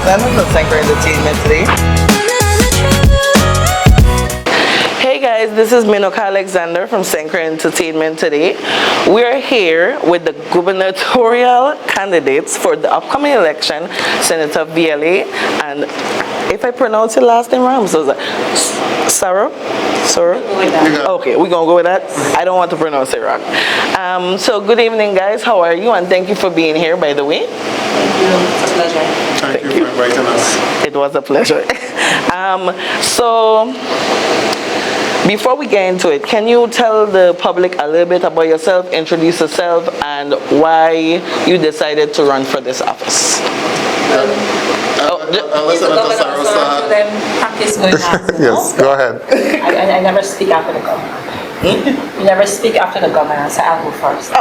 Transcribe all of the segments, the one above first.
Alexander from Sanctuary Entertainment today. Hey guys, this is Minoka Alexander from Sanctuary Entertainment today. We are here with the gubernatorial candidates for the upcoming election, Senator Vialet, and if I pronounce your last name wrong, so Sarauw? Okay, we're gonna go with that. I don't want to pronounce it wrong. So good evening guys, how are you? And thank you for being here, by the way. Thank you, it's a pleasure. Thank you for inviting us. It was a pleasure. So before we get into it, can you tell the public a little bit about yourself, introduce yourself, and why you decided to run for this office? Senator Sarauw start. Practice going on. Yes, go ahead. I never speak after the governor. You never speak after the governor, so I'll go first.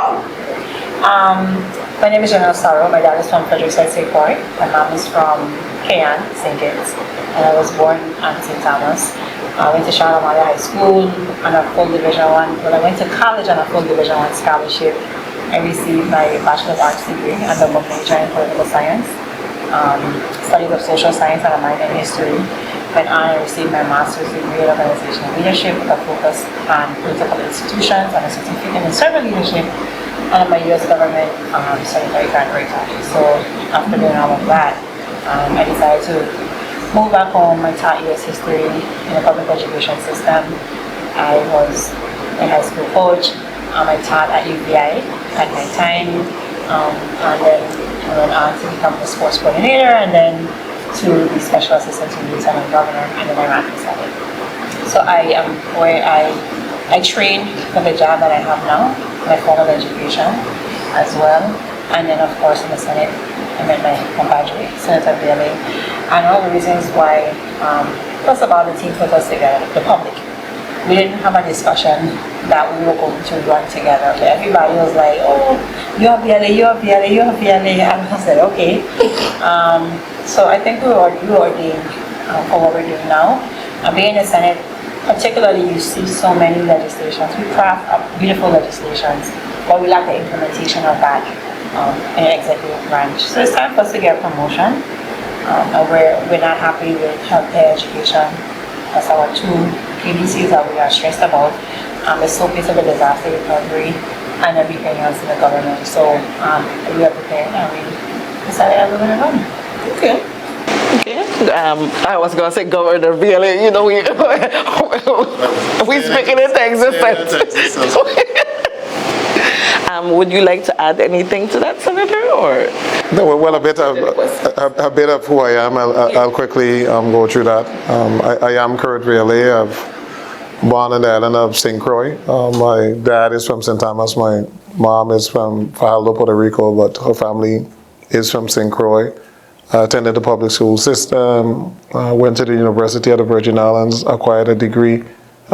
My name is Janelle Sarauw. My dad is from Frederickside, Croix. My mom is from Cayenne, St. Kitts, and I was born at St. Thomas. I went to Charlotte High School on a full Division I. When I went to college on a full Division I scholarship, I received my Bachelor of Arts degree and double major in political science, studies of social science and a minor in history. Went on and received my master's degree in organizational leadership with a focus on political institutions and a certificate in servant leadership and my U.S. government sanitary grant writer. So after doing all of that, I decided to move back home. I taught U.S. history in the public education system. I was a high school coach. I taught at UVI at my time, and then I went on to become the sports coordinator, and then to be special assistant to the lieutenant governor, and then I ran for Senate. So I am where I train for the job that I have now, my formal education as well, and then of course in the Senate I met my compadre, Senator Vialet, and all the reasons why, plus about the team put us together, the public. We didn't have a discussion that we were going to run together. Everybody was like, oh, you have Vialet, you have Vialet, you have Vialet, and I said, okay. So I think we were ordained for what we're doing now. Being in the Senate, particularly you see so many legislations. We craft up beautiful legislations, but we lack the implementation of that in the executive branch. So it's time for us to get a promotion. We're not happy with healthcare education. That's our two PDCs that we are stressed about. The SOAP is of the disaster recovery and everything else in the government. So we are prepared and we decided that we're going to run. Okay. Okay. I was gonna say Governor Vialet, you know, we speaking into existence. Would you like to add anything to that, Senator, or? No, well, a bit of who I am. I'll quickly go through that. I am Kurt Vialet. I'm born in the island of St. Croix. My dad is from St. Thomas. My mom is from Fajardo, Puerto Rico, but her family is from St. Croix. I attended the public school system, went to the University of the Virgin Islands, acquired a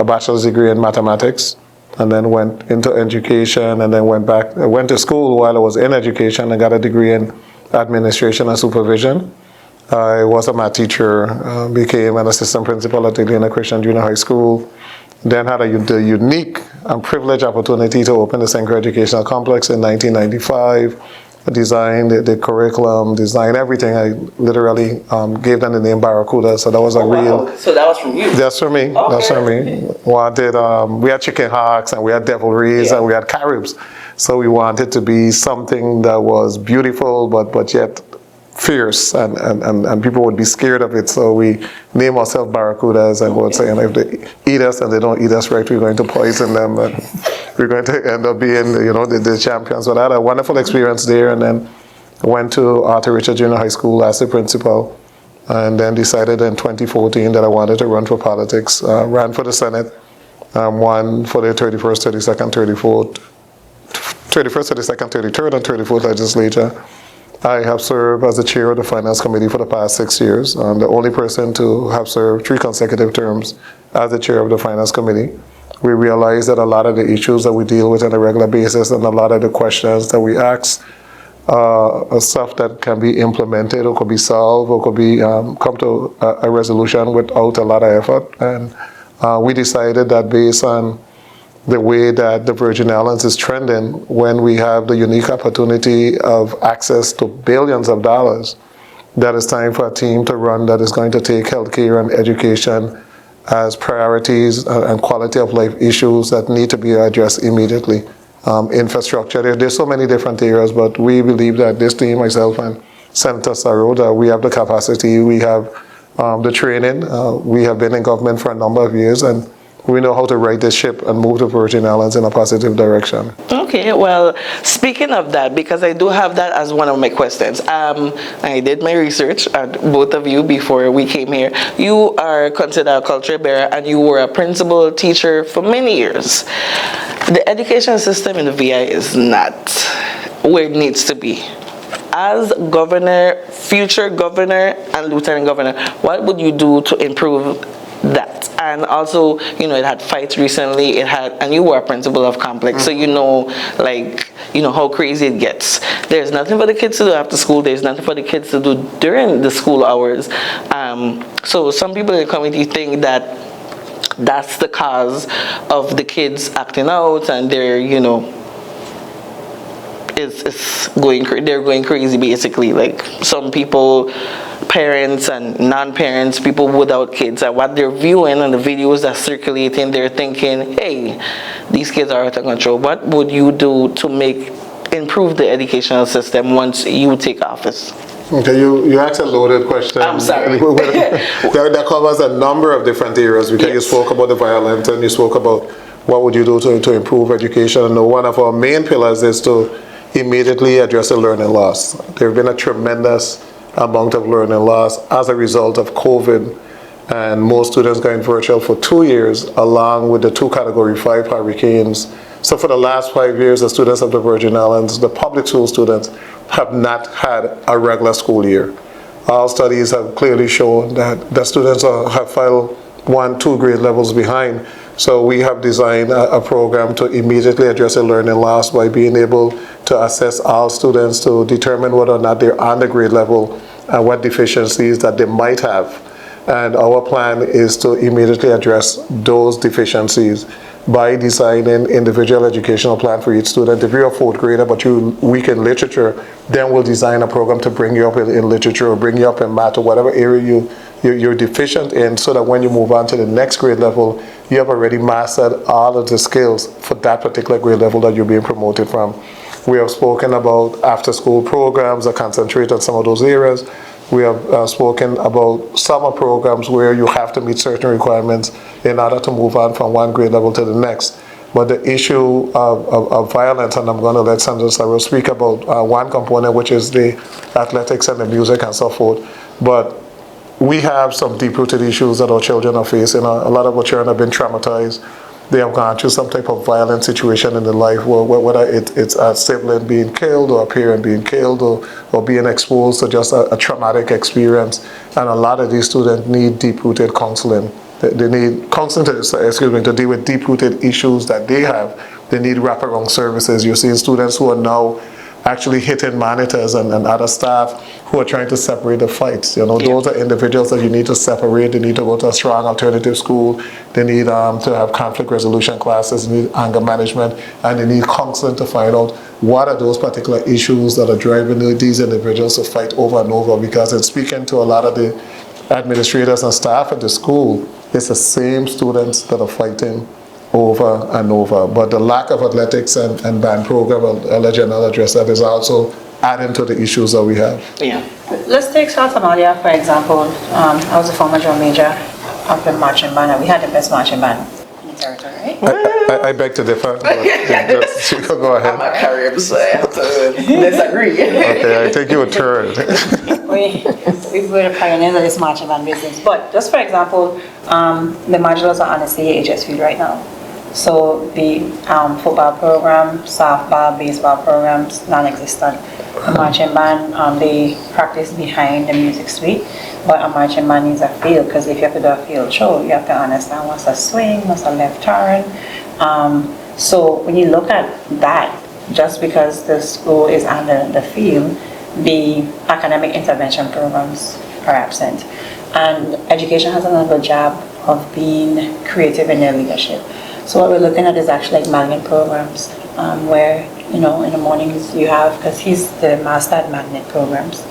bachelor's degree in mathematics, and then went into education, and then went to school while I was in education and got a degree in administration and supervision. I was a math teacher, became an assistant principal at Elena Christian Junior High School, then had the unique and privileged opportunity to open the Sanctuary Educational Complex in 1995. Designed the curriculum, designed everything. I literally gave them the name Barracuda, so that was real. So that was from you? That's from me. Okay. That's from me. We had chicken hawks and we had devilries and we had caribs. So we wanted to be something that was beautiful but yet fierce and people would be scared of it. So we named ourselves Barracudas and would say, if they eat us and they don't eat us right, we're going to poison them. And we're going to end up being, the champions. But I had a wonderful experience there, and then went to Arthur Richard Junior High School as the principal, and then decided in 2014 that I wanted to run for politics. Ran for the Senate, won for the 31st, 32nd, 34th, 31st, 32nd, 33rd, and 34th legislature. I have served as the chair of the Finance Committee for the past 6 years. I'm the only person to have served 3 consecutive terms as the chair of the Finance Committee. We realize that a lot of the issues that we deal with on a regular basis and a lot of the questions that we ask are stuff that can be implemented or could be solved or could be come to a resolution without a lot of effort. And we decided that based on the way that the Virgin Islands is trending, when we have the unique opportunity of access to billions of dollars that it's time for a team to run that is going to take healthcare and education as priorities and quality of life issues that need to be addressed immediately. Infrastructure, there's so many different areas, but we believe that this team, myself and Senator Sarauw, that we have the capacity, we have the training, we have been in government for a number of years, and we know how to right this ship and move the Virgin Islands in a positive direction. Okay, well, speaking of that, because I do have that as one of my questions. I did my research on both of you before we came here. You are considered a culture bearer, and you were a principal teacher for many years. The education system in the VI is not where it needs to be. As governor, future governor, and lieutenant governor, what would you do to improve that? And also, you know, it had fights recently, and you were a principal of complex, so you know, like, you know, how crazy it gets. There's nothing for the kids to do after school, there's nothing for the kids to do during the school hours. So some people in the community think that that's the cause of the kids acting out, and they're, you know, they're going crazy basically. Like some people, parents and non-parents, people without kids, and what they're viewing and the videos that's circulating, they're thinking, hey, these kids are out of control. What would you do to improve the educational system once you take office? Okay, you asked a loaded question. I'm sorry. That covers a number of different areas, because you spoke about the violence and you spoke about what would you do to improve education. And one of our main pillars is to immediately address the learning loss. There have been a tremendous amount of learning loss as a result of COVID, and most students going virtual for 2 years, along with the 2 Category 5 hurricanes. So for the last 5 years, the students of the Virgin Islands, the public school students, have not had a regular school year. Our studies have clearly shown that the students have filed 1, 2 grade levels behind. So we have designed a program to immediately address the learning loss by being able to assess all students to determine whether or not they're on the grade level and what deficiencies that they might have. And our plan is to immediately address those deficiencies by designing individual educational plan for each student. If you're a 4th grader but you're weak in literature, then we'll design a program to bring you up in literature or bring you up in math or whatever area you're deficient in, so that when you move on to the next grade level, you have already mastered all of the skills for that particular grade level that you're being promoted from. We have spoken about after-school programs that concentrate on some of those areas. We have spoken about summer programs where you have to meet certain requirements in order to move on from one grade level to the next. But the issue of violence, and I'm going to let Senator Sarauw speak about one component, which is the athletics and the music and so forth. But we have some deep-rooted issues that our children are facing. A lot of our children have been traumatized. They have gone through some type of violent situation in their life, whether it's a sibling being killed or a parent being killed or being exposed to just a traumatic experience. And a lot of these students need deep-rooted counseling. They need counseling to deal with deep-rooted issues that they have. They need wraparound services. You're seeing students who are now actually hitting monitors and other staff who are trying to separate the fights. You know, those are individuals that you need to separate. They need to go to a strong alternative school. They need to have conflict resolution classes. They need anger management, and they need counseling to find out what are those particular issues that are driving these individuals to fight over and over. Because in speaking to a lot of the administrators and staff at the school, it's the same students that are fighting over and over. But the lack of athletics and band program, I'll let Janelle address that, is also adding to the issues that we have. Yeah. Let's take South Somalia, for example. I was a former drum major up in marching band, and we had the best marching band in the territory, right? I beg to differ. Go ahead. I'm a Carib, so I have to disagree. Okay, I think you were third. we were the pioneers of this marching band business. But just for example, the modulars are on the CAHS field right now. So the football program, softball, baseball programs, non-existent. The marching band, they practice behind the music suite, but a marching band needs a field, because if you have to do a field show, you have to understand what's a swing, what's a left turn. So when you look at that, just because the school is under the field, the academic intervention programs are absent. And education has done a good job of being creative in their leadership. So what we're looking at is actually like magnet programs, where, you know, in the mornings you have, because he's the master at magnet programs.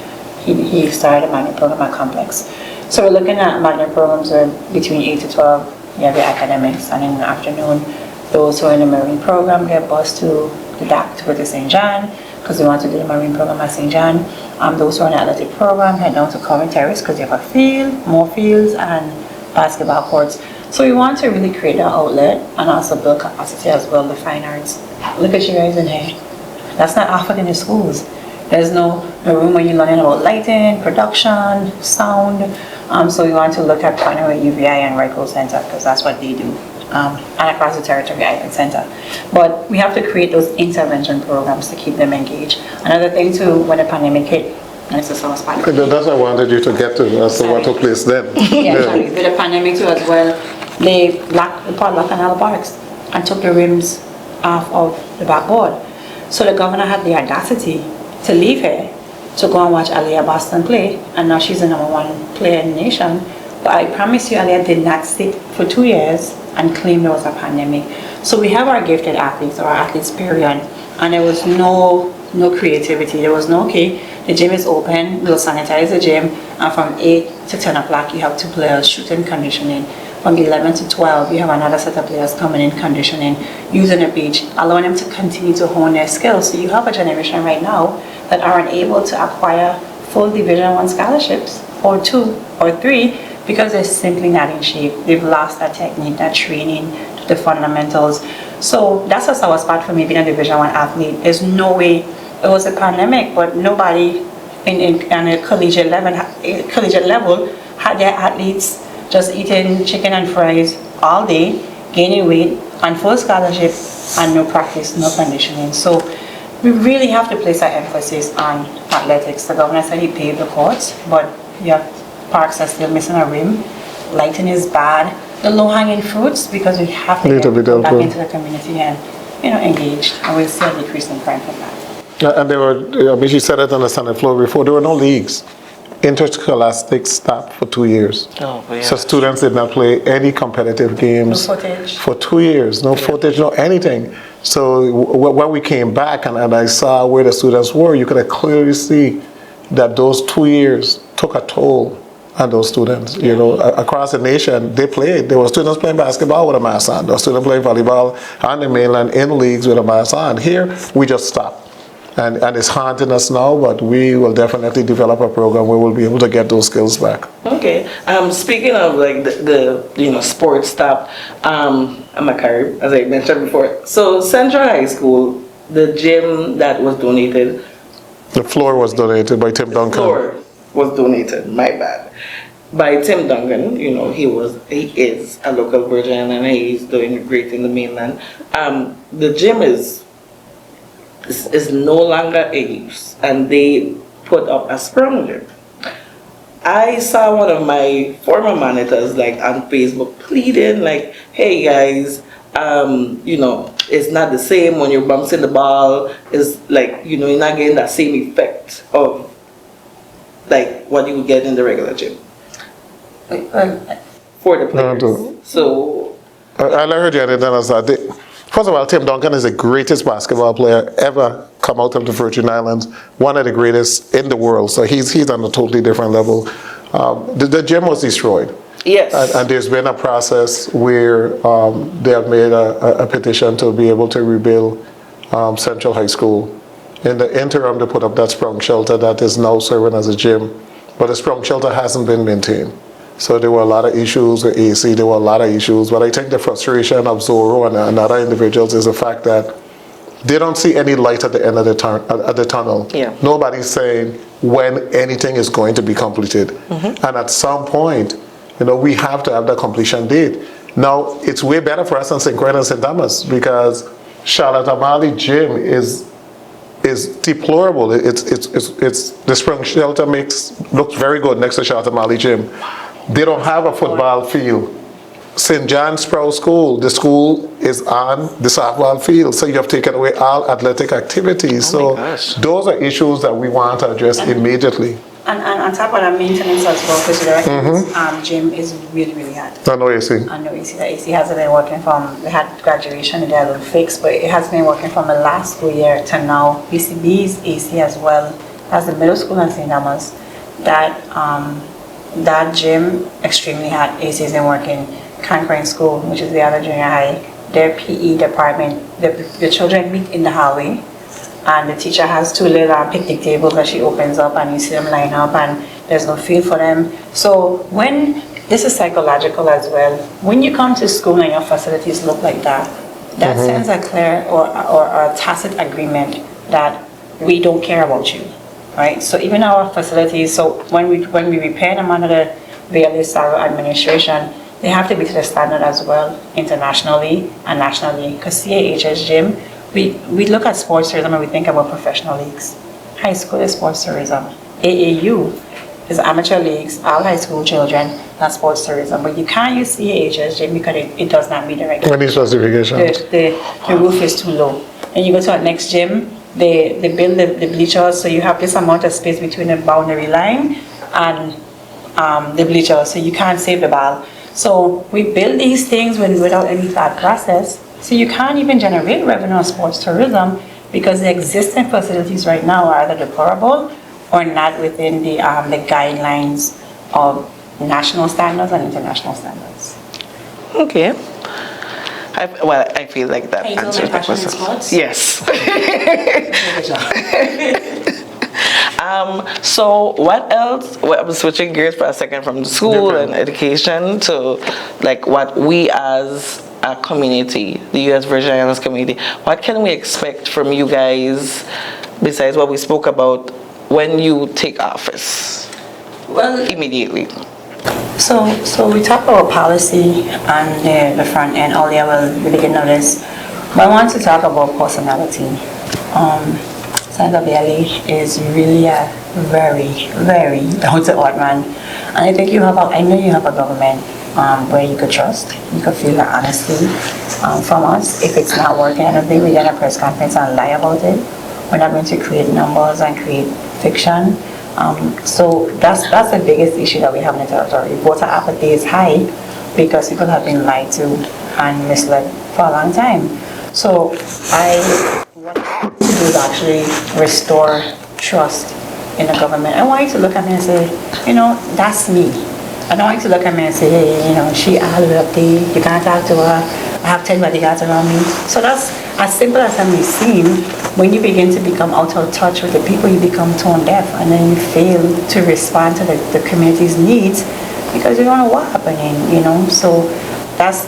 he started a magnet program at Complex. So we're looking at magnet programs where between 8 to 12, you have your academics, and in the afternoon, those who are in the marine program get bused to the DAC to go to St. John, because we want to do the marine program at St. John. Those who are in the athletic program head down to Covent Terrace because you have a field, more fields, and basketball courts. So we want to really create that outlet and also build capacity as well, the fine arts. Look at you guys in here. That's not offered in the schools. There's no room where you're learning about lighting, production, sound. So we want to look at partnering with UVI and Rico Center because that's what they do. And across the territory, Island Center. But we have to create those intervention programs to keep them engaged. Another thing too, when the pandemic hit, and it's a summer spot. That's what I wanted you to get to, as to what took place then. Sorry. With the pandemic too as well, they locked the padlock on all the parks and took the rims off of the backboard. So the governor had the audacity to leave here to go and watch Aliyah Boston play, and now she's the #1 player in the nation. But I promise you, Aliyah did not sit for 2 years and claim there was a pandemic. So we have our gifted athletes, or our athletes period, and there was no creativity. There was no, okay, the gym is open, we'll sanitize the gym, and from 8 to 10 o'clock you have 2 players shooting conditioning. From 11 to 12, you have another set of players coming in conditioning, using the beach, allowing them to continue to hone their skills. So you have a generation right now that are unable to acquire full Division I scholarships, or 2 or 3, because they're simply not in shape. They've lost that technique, that training, the fundamentals. So that's a sour spot for me being a Division I athlete. There's no way, it was a pandemic, but nobody on a collegiate level had their athletes just eating chicken and fries all day, gaining weight, on full scholarship, and no practice, no conditioning. So we really have to place our emphasis on athletics. The governor said he paved the courts, but yeah, parks are still missing a rim. Lighting is bad. The low-hanging fruits, because we have to get back into the community and engaged, and we'll see a decrease in crime from that. And there were, she said it on the Senate floor before, there were no leagues. Interscholastic stopped for 2 years. Oh, yeah. So students did not play any competitive games for 2 years. No footage, no anything. So when we came back and I saw where the students were, you could clearly see that those 2 years took a toll on those students. Across the nation, they played. There were students playing basketball with a mask on. There were students playing volleyball on the mainland in leagues with a mask on. Here, we just stopped. And it's haunting us now, but we will definitely develop a program where we'll be able to get those skills back. Okay. Speaking of like the sports stuff, I'm a Carib, as I mentioned before. So Central High School, the gym that was donated. The floor was donated by Tim Duncan. The floor was donated. My bad. By Tim Duncan. He is a local Virgin and he's doing great in the mainland. The gym is no longer in use, and they put up a sprung gym. I saw one of my former monitors on Facebook pleading hey guys, it's not the same when you're bouncing the ball. It's you're not getting that same effect of what you would get in the regular gym for the players. So I heard you had it as that. First of all, Tim Duncan is the greatest basketball player ever come out of the Virgin Islands, one of the greatest in the world. So he's on a totally different level. The gym was destroyed. Yes. And there's been a process where they have made a petition to be able to rebuild Central High School. In the interim, they put up that sprung shelter that is now serving as a gym, but the sprung shelter hasn't been maintained. So there were a lot of issues with AC, there were a lot of issues, but I think the frustration of Zorro and other individuals is the fact that they don't see any light at the end of the tunnel. Yeah. Nobody's saying when anything is going to be completed. Mm-hmm. And at some point, we have to have the completion date. Now, it's way better for us than St. Croix and St. Thomas because Charlotte Amalie Gym is deplorable. It's the sprung shelter looks very good next to Charlotte Amalie Gym. They don't have a football field. St. John Sproul School, the school is on the softball field, so you have taken away all athletic activities. So those are issues that we want to address immediately. And on top of that, maintenance as well, because the gym is really, really hard. And no AC. And no AC. The AC hasn't been working they had graduation, they had a fix, but it has been working from the last school year to now. BCB's AC as well as the middle school and St. Thomas. that gym extremely hot. AC isn't working. Conquering School, which is the other junior high, their PE department, the children meet in the hallway, and the teacher has two little picnic tables that she opens up, and you see them line up, and there's no field for them. So this is psychological as well. When you come to school and your facilities look like that, that sends a clear or a tacit agreement that we don't care about you, right? So even our facilities, so when we repair them under the Vialet administration, they have to be to the standard as well, internationally and nationally. Because CAHS gym, we look at sports tourism and we think about professional leagues. High school is sports tourism. AAU is amateur leagues, all high school children, that's sports tourism. But you can't use CAHS gym because it does not meet the regulations. What is classification? The roof is too low. And you go to our next gym, they build the bleachers, so you have this amount of space between the boundary line and the bleachers, so you can't save the ball. So we build these things without any thought process. So you can't even generate revenue on sports tourism because the existing facilities right now are either deplorable or not within the guidelines of national standards and international standards. Okay. I feel like that Can you tell answers my the passion in question. sports? Yes. Good job. So what else? Well, I'm switching gears for a second from school and education to like what we as a community, the U.S. Virgin Islands community, what can we expect from you guys besides what we spoke about when you take office? Well, Immediately. So we talk about policy on the front end earlier, the beginning of this, but I want to talk about personality. Senator Bailey is really a very, very down-to-earth man, and I think I know you have a government where you could trust, you could feel the honesty from us. If it's not working, I don't think we're gonna press conference and lie about it. We're not going to create numbers and create fiction. So that's the biggest issue that we have in the territory. Voter apathy is high because people have been lied to and misled for a long time. So what I want to do is actually restore trust in the government. I want you to look at me and say, that's me. I don't want you to look at me and say, hey, she all the way up there, you can't talk to her, I have 10 bodyguards around me. So that's as simple as that may seem. When you begin to become out of touch with the people, you become tone deaf, and then you fail to respond to the community's needs because you don't know what's happening, So that's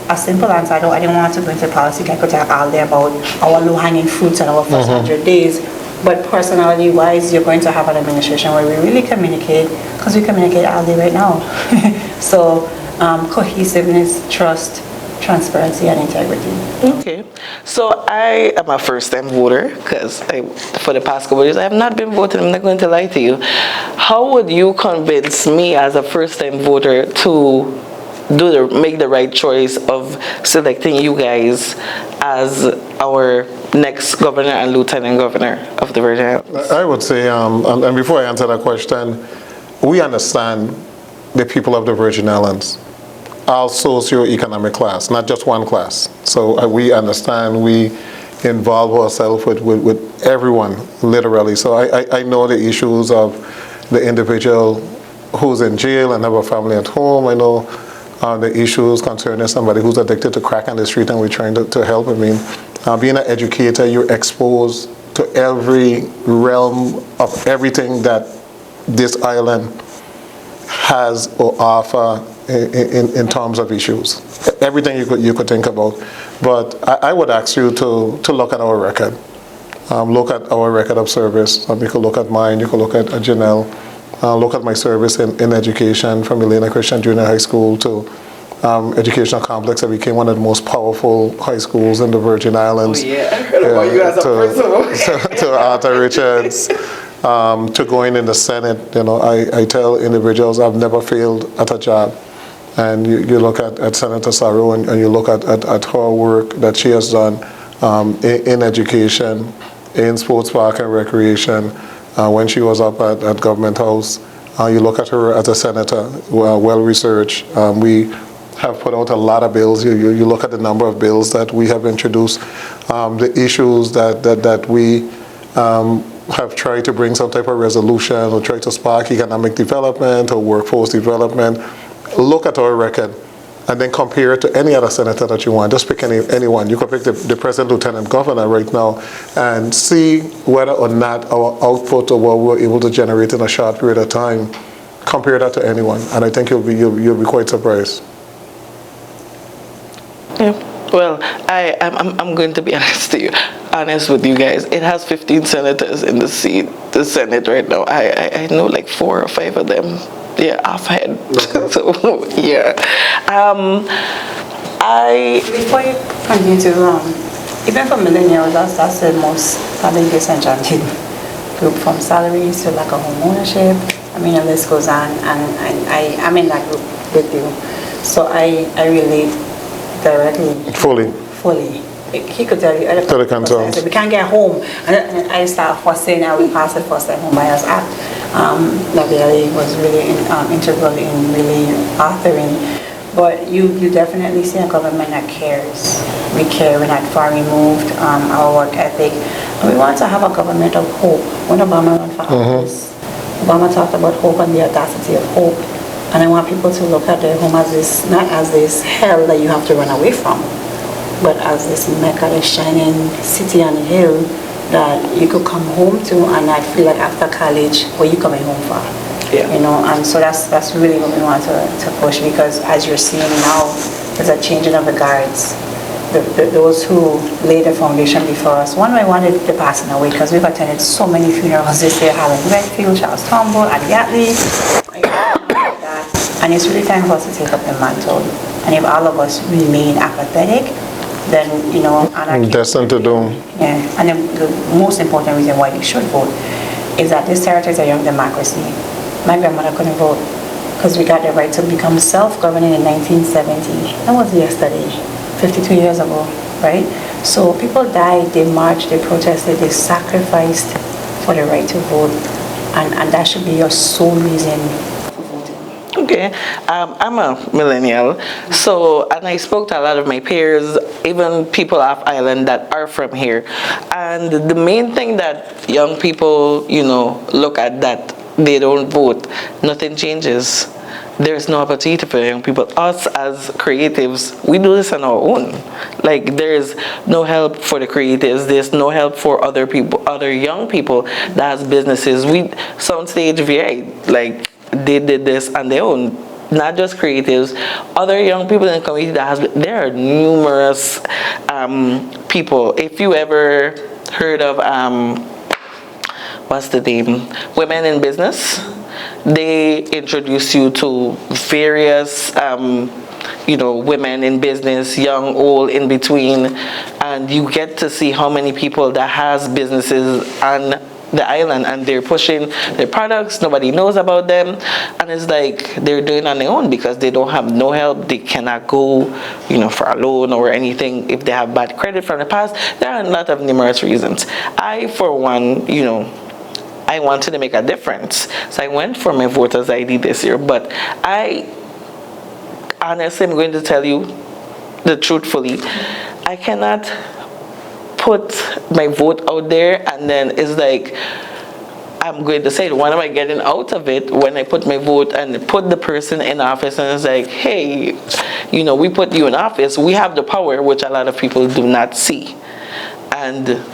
a simple answer. I didn't want to go into policy. I could talk all day about our low-hanging fruits and our first 100 days. But personality-wise, you're going to have an administration where we really communicate, because we communicate all day right now. So cohesiveness, trust, transparency, and integrity. Okay. So I am a first-time voter because for the past couple of years I have not been voting. I'm not going to lie to you. How would you convince me as a first-time voter to make the right choice of selecting you guys as our next governor and lieutenant governor of the Virgin Islands? I would say, and before I answer that question, we understand the people of the Virgin Islands, our socio-economic class, not just one class. So we understand, we involve ourselves with everyone, literally. So I know the issues of the individual who's in jail and have a family at home. I know the issues concerning somebody who's addicted to crack on the street, and we're trying to help. I mean, being an educator, you're exposed to every realm of everything that this island has or offer in terms of issues. Everything you could think about. But I would ask you to look at our record. Look at our record of service. You could look at mine, you could look at Janelle. Look at my service in education from Elena Christian Junior High School to educational complex that became one of the most powerful high schools in the Virgin Islands. Oh yeah, I heard about you as a person. To Arthur Richards, to going in the Senate. I tell individuals I've never failed at a job. And you look at Senator Sarauw and you look at her work that she has done in education, in sports park and recreation. When she was up at Government House, you look at her as a senator, well-researched. We have put out a lot of bills. You look at the number of bills that we have introduced, the issues that we have tried to bring some type of resolution or try to spark economic development or workforce development, look at our record and then compare it to any other senator that you want. Just pick anyone. You can pick the present lieutenant governor right now and see whether or not our output or what we're able to generate in a short period of time, compare that to anyone. And I think you'll be quite surprised. Yeah. Well, I'm going to be honest with you guys. It has 15 senators in the Senate right now. I know like 4 or 5 of them. Yeah, offhand. So yeah. Before you continue to even for millennials, that's the most probably disenchanted group, from salaries to lack of home ownership. I mean, the list goes on, and I'm in that group with you, so I relate directly. Fully. He could tell you. We can't get home, and I start fussing, and we pass the first time home buyers act. That really was really integral in really authoring. But you definitely see a government that cares. We care. We're not far removed. Our work ethic, and we want to have a government of hope. When Obama ran for office, Obama talked about hope and the audacity of hope. And I want people to look at their home as this, not as this hell that you have to run away from, but as this Mecca, this shining city on the hill that you could come home to and not feel like after college, where you coming home for? Yeah. You know, and so that's really what we want to push, because as you're seeing now, there's a changing of the guards. Those who laid the foundation before us, one by one, they're passing away, because we've attended so many funerals this year, Helen Redfield, Charles Turnbull, and Yatley. And it's really time for us to take up the mantle. And if all of us remain apathetic, then, you know, anarchy. Destined to doom. Yeah. And the most important reason why you should vote is that this territory is a young democracy. My grandmother couldn't vote because we got the right to become self-governing in 1970. That was yesterday, 52 years ago, right? So people died, they marched, they protested, they sacrificed for the right to vote. And that should be your sole reason. Okay, I'm a millennial, so, and I spoke to a lot of my peers, even people off island that are from here, and the main thing that young people, you know, look at that they don't vote, nothing changes. There's no opportunity for young people. Us as creatives, we do this on our own. Like, there's no help for the creatives. There's no help for other people, other young people that has businesses. Soundstage VA, like, they did this on their own. Not just creatives, other young people in the community there are numerous people. If you ever heard of what's the name? Women in Business. They introduce you to various you know, women in business, young, old, in between, and you get to see how many people that has businesses on the island, and they're pushing their products. Nobody knows about them, and it's like they're doing on their own because they don't have no help. They cannot go, you know, for a loan or anything if they have bad credit from the past. There are a lot of numerous reasons. I, for one, you know, I wanted to make a difference, so I went for my voter's ID this year. But I honestly, I'm going to tell you the truthfully, I cannot put my vote out there and then it's like I'm going to say, what am I getting out of it when I put my vote and put the person in office, and it's like, hey, you know, we put you in office, we have the power, which a lot of people do not see, and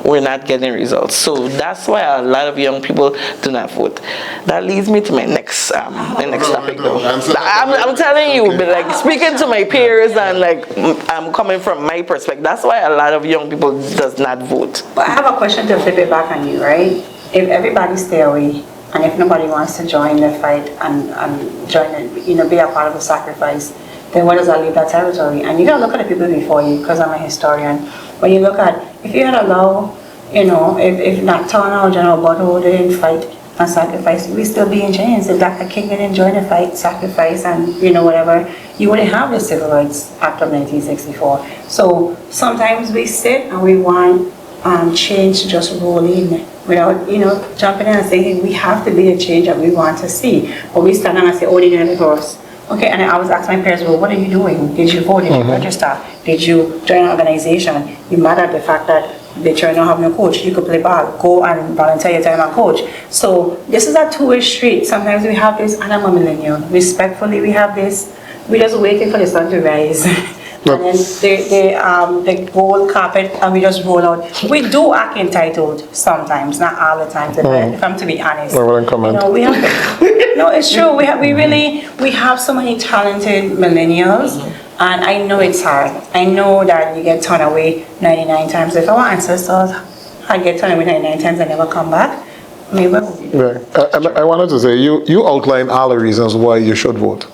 we're not getting results. So that's why a lot of young people do not vote. That leads me to my next topic though. I'm telling you, but like speaking to my peers and like I'm coming from my perspective, that's why a lot of young people does not vote. But I have a question to flip it back on you, right? If everybody stay away and if nobody wants to join the fight and join it, you know, be a part of the sacrifice, then where does that leave that territory? And you gotta look at the people before you, because I'm a historian. When you look at, if you had allowed, you know, if not Turner or General Butler didn't fight and sacrifice, we'd still be in chains. If Dr. King didn't join the fight, sacrifice, and, you know, whatever, you wouldn't have the Civil Rights Act of 1964. So sometimes we sit and we want change to just roll in without, you know, jumping in and saying, hey, we have to be the change that we want to see. But we stand down and say, oh, they didn't it for us. Okay, and I always ask my parents, well, what are you doing? Did you vote? Did you register? Did you join an organization? You mad at the fact that They try not having a coach. You could play ball. Go and volunteer your time and coach. So this is a two-way street. Sometimes we have this, and I'm a millennial. Respectfully, we have this. We're just waiting for the sun to rise. And then the gold carpet, and we just roll out. We do act entitled sometimes, not all the time. If I'm to be honest, we have. No, it's true. We have so many talented millennials, and I know it's hard. I know that you get turned away 99 times. If our ancestors had get turned away 99 times and never come back, maybe. I wanted to say you outlined all the reasons why you should vote.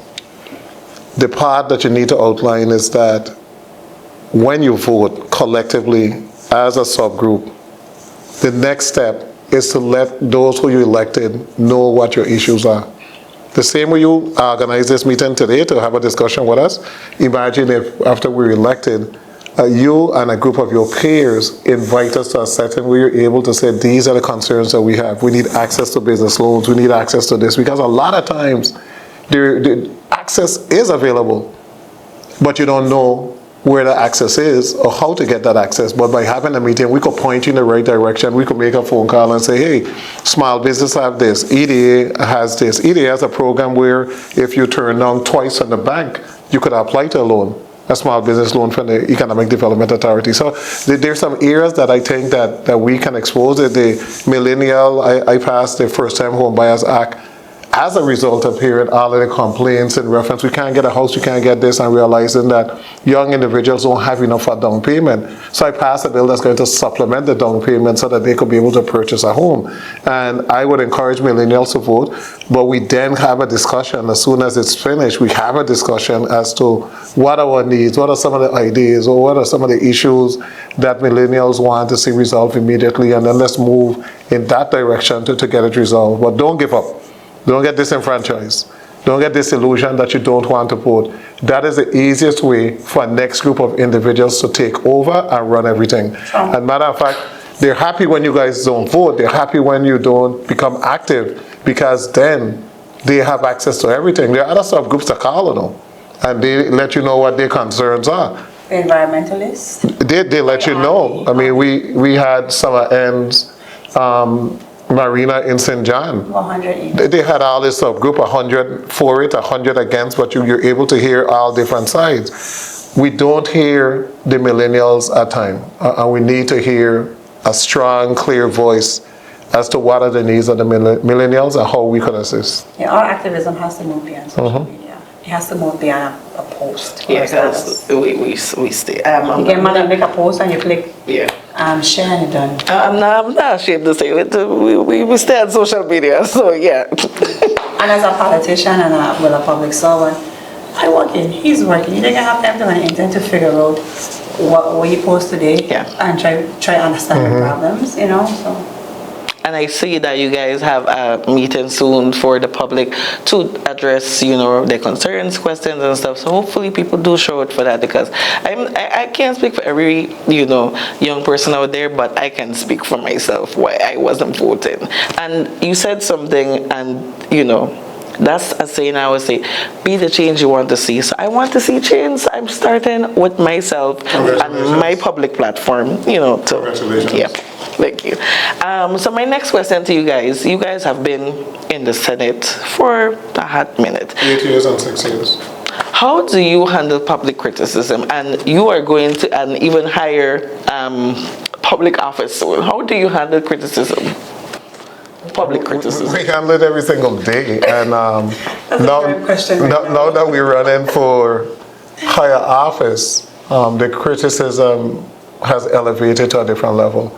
The part that you need to outline is that when you vote collectively as a subgroup, the next step is to let those who you elected know what your issues are. The same way you organize this meeting today to have a discussion with us, imagine if after we're elected, you and a group of your peers invite us to a setting where you're able to say, these are the concerns that we have. We need access to business loans. We need access to this. Because a lot of times, the access is available, but you don't know where the access is or how to get that access. But by having a meeting, we could point you in the right direction. We could make a phone call and say, hey, small business have this. EDA has this. EDA has a program where if you turn down twice on the bank, you could apply to a loan, a small business loan from the Economic Development Authority. So there's some areas that I think that we can expose. The millennial, I passed the First Time Home Buyers Act as a result of hearing all of the complaints in reference, we can't get a house, we can't get this, and realizing that young individuals don't have enough for down payment. So I passed a bill that's going to supplement the down payment so that they could be able to purchase a home. And I would encourage millennials to vote, but we then have a discussion. As soon as it's finished, we have a discussion as to what are our needs, what are some of the ideas, or what are some of the issues that millennials want to see resolved immediately, and then let's move in that direction to get it resolved. But don't give up. Don't get disenfranchised. Don't get disillusioned that you don't want to vote. That is the easiest way for a next group of individuals to take over and run everything. And matter of fact, they're happy when you guys don't vote. They're happy when you don't become active, because then they have access to everything. There are other subgroups that call on them, and they let you know what their concerns are. Environmentalists? They let you know. I mean, we had Summer Ends Marina in St. John. 100. They had all this subgroup, 100 for it, 100 against, but you're able to hear all different sides. We don't hear the millennials at time, and we need to hear a strong, clear voice as to what are the needs of the millennials and how we can assist. Yeah, our activism has to move beyond social media. It has to move beyond a post. Yeah, because we stay. You get money, make a post, and you click. Yeah. Share and done. I'm not ashamed to say it. We stay on social media, so yeah. And as a politician and a public servant, I work in. He's working. You think I have time to an intern to figure out what you post today, and try to understand the problems, you know. So. And I see that you guys have a meeting soon for the public to address, their concerns, questions, and stuff. So hopefully people do show up for that, because I can't speak for every, young person out there, but I can speak for myself why I wasn't voting. And you said something, and that's a saying I always say, be the change you want to see. So I want to see change. I'm starting with myself and my public platform, Congratulations. Yeah. Thank you. So my next question to you guys have been in the Senate for a hot minute. 8 years and 6 years. How do you handle public criticism? And you are going to an even higher public office soon. How do you handle criticism? Public criticism. We handle it every single day. And now that we're running for higher office, the criticism has elevated to a different level.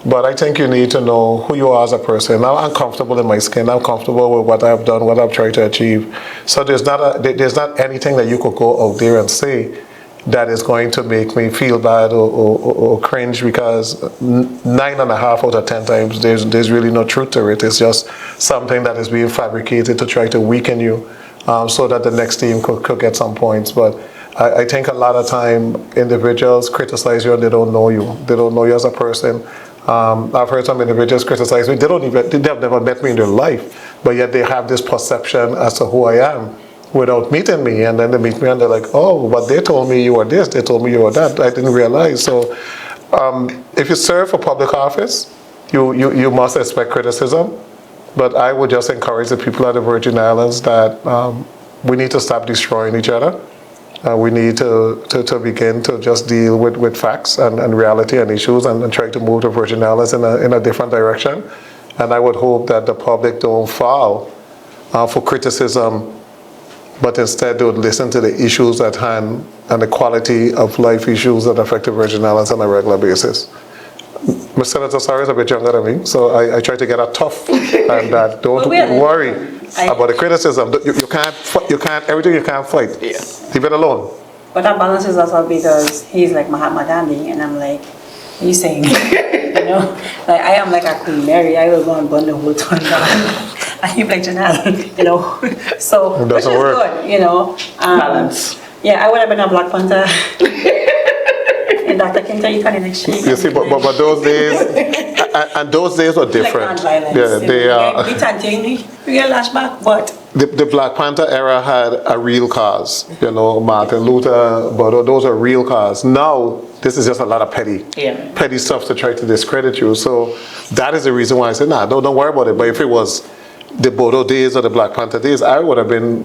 But I think you need to know who you are as a person. Now I'm comfortable in my skin. I'm comfortable with what I've done, what I've tried to achieve. So there's not anything that you could go out there and say that is going to make me feel bad or cringe, because 9.5 out of 10 times there's really no truth to it. It's just something that is being fabricated to try to weaken you, so that the next team could get some points. But I think a lot of time individuals criticize you and they don't know you. They don't know you as a person. I've heard some individuals criticize me. They have never met me in their life, but yet they have this perception as to who I am without meeting me. And then they meet me and they're like, oh, but they told me you were this, they told me you were that. I didn't realize. So If you serve for public office, you must expect criticism. But I would just encourage the people of the Virgin Islands that we need to stop destroying each other. We need to begin to just deal with facts and reality and issues and try to move the Virgin Islands in a different direction. And I would hope that the public don't fall for criticism, but instead they would listen to the issues at hand and the quality of life issues that affect the Virgin Islands on a regular basis. Mr. Senator Sarauw is a bit younger than me, so I try to get her tough and that don't worry about the criticism. You can't, everything you can't fight. Yeah. Leave it alone. But that balances us out because he's like Mahatma Gandhi, and I'm like, what are you saying? You know, like I am like a Queen Mary. I will go and burn the whole town down. And he's like Janelle, you know. So It doesn't which is work. good, you know. Balance. Yeah, I would have been a Black Panther. And Dr. Kinta, you can exchange. You see, but those days, and those days were different. Like non-violence. Yeah, they are. We get lashback, but The Black Panther era had a real cause, you know, Martin Luther, but those are real cause. Now, this is just a lot of petty stuff to try to discredit you. So that is the reason why I said, nah, don't worry about it. But if it was the Bodo days or the Black Panther days, I would have been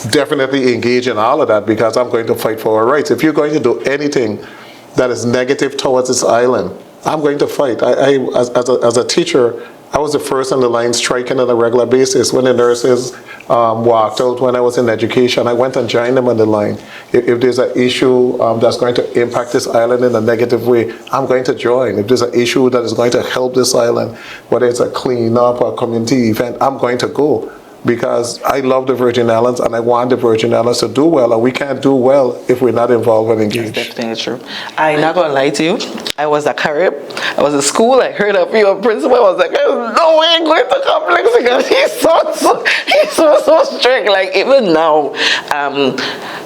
definitely engaged in all of that because I'm going to fight for our rights. If you're going to do anything that is negative towards this island, I'm going to fight. As a teacher, I was the first on the line striking on a regular basis. When the nurses walked out when I was in education, I went and joined them on the line. If there's an issue that's going to impact this island in a negative way, I'm going to join. If there's an issue that is going to help this island, whether it's a cleanup or a community event, I'm going to go. Because I love the Virgin Islands and I want the Virgin Islands to do well, and we can't do well if we're not involved and engaged. That's definitely true. I'm not gonna lie to you. I was a Carib. I was in school. I heard of your principal. I was like, there's no way I'm going to complex because he's so strict. Like even now,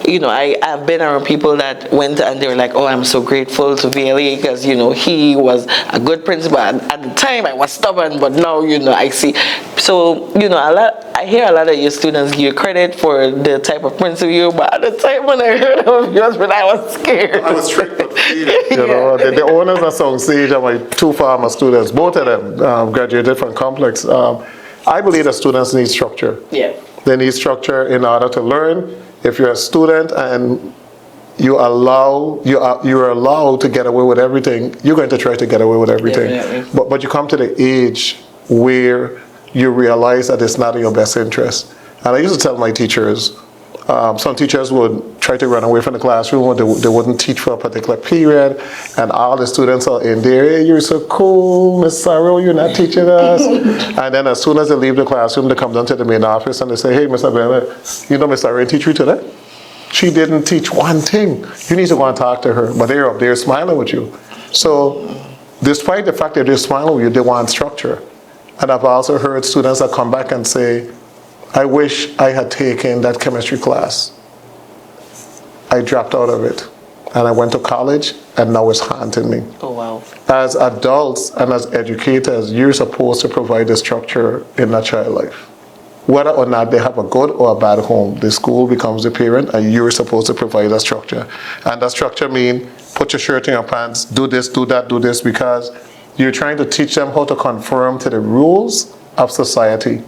you know, I've been around people that went and they were like, oh, I'm so grateful to Vialet because you know he was a good principal. At the time, I was stubborn, but now you know I see. So you know, I hear a lot of your students give you credit for the type of principal you, but at the time when I heard of yours, I was scared. I was strict, but you know, the owners of Sound Sage are my two former students. Both of them graduated from Complex. I believe that students need structure. Yeah. They need structure in order to learn. If you're a student and you're allowed to get away with everything, you're going to try to get away with everything. Definitely. But you come to the age where you realize that it's not in your best interest. And I used to tell my teachers, some teachers would try to run away from the classroom, or they wouldn't teach for a particular period, and all the students are in there, hey, you're so cool, Miss Sarauw, you're not teaching us. And then as soon as they leave the classroom, they come down to the main office and they say, hey, Mr. Vialet, you know Miss Sarauw teach you today? She didn't teach one thing. You need to go and talk to her. But they're up there smiling with you. So despite the fact that they're smiling with you, they want structure. And I've also heard students that come back and say, I wish I had taken that chemistry class. I dropped out of it. And I went to college, and now it's haunting me. Oh, wow. As adults and as educators, you're supposed to provide the structure in that child's life. Whether or not they have a good or a bad home, the school becomes the parent, and you're supposed to provide a structure. And that structure means put your shirt in your pants, do this, do that, do this, because you're trying to teach them how to conform to the rules of society.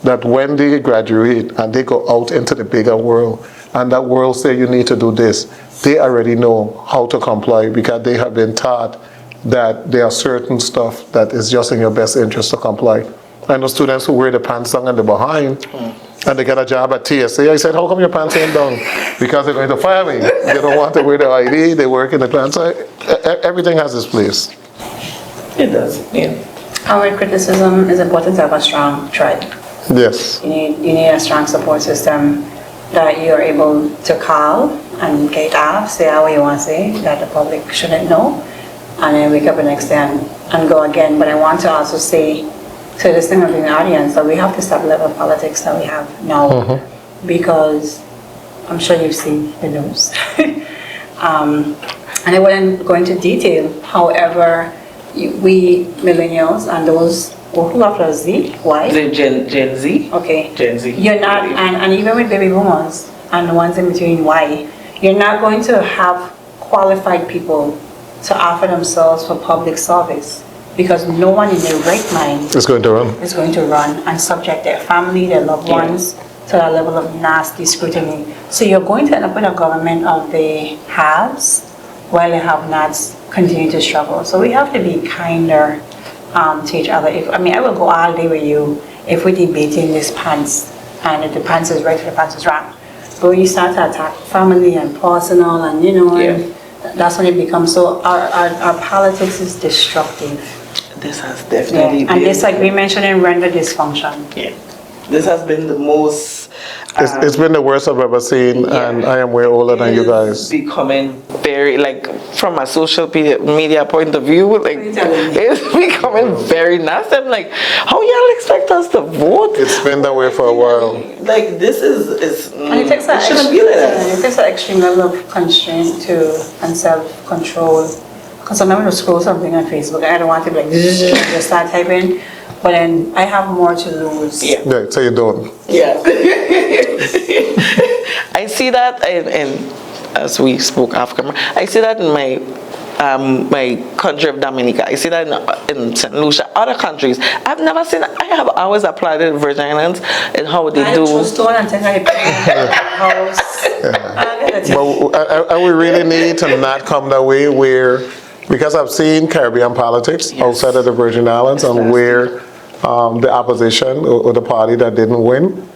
That when they graduate and they go out into the bigger world, and that world say you need to do this, they already know how to comply because they have been taught that there are certain stuff that is just in your best interest to comply. I know students who wear the pants down and the behind, and they get a job at TSA. I said, how come your pants ain't down? Because they're going to fire me. They don't want to wear the ID, they work in the pants. Everything has its place. It does, yeah. our criticism is important to have a strong tribe. Yes. You need a strong support system that you're able to call and get off, say how you want to say, that the public shouldn't know, and then wake up the next day and go again. But I want to also say to the listening of the audience that we have to stop the level of politics that we have now, because I'm sure you've seen the news. And I wouldn't go into detail, however, we millennials and those who after Z, why? The Gen Z? Okay. Gen Z. You're not, and even with baby boomers and the ones in between, why? You're not going to have qualified people to offer themselves for public service, because no one in their right mind It's going to run. is going to run and subject their family, their loved ones to that level of nasty scrutiny. So you're going to end up with a government of the haves while the have-nots continue to struggle. So we have to be kinder to each other. I will go all day with you if we're debating this pants, and if the pants is right or the pants is wrong. But when you start to attack family and personal and and that's when it becomes so, our politics is destructive. This has definitely been... And disagreement shouldn't render dysfunction. Yeah. This has been the most... It's been the worst I've ever seen, and I am way older than you guys. It's becoming very, like, from a social media point of view, like, it's becoming very nasty. I'm like, how y'all expect us to vote? It's been that way for a while. Like, this is And it takes shouldn't be like that. it takes an extreme level of constraint and self-control. Because I'm going to scroll something on Facebook, I don't want to be like, just start typing. But then I have more to lose. Yeah, so you don't. Yeah. I see that in as we spoke off camera, I see that in my country of Dominica. I see that in St. Lucia, other countries. I've never seen it. I have always applauded Virgin Islands and how they do. But we really need to not come that way where, because I've seen Caribbean politics outside of the Virgin Islands, and where the opposition or the party that didn't win,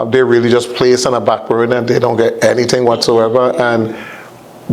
they really just place on a back burner and they don't get anything whatsoever. And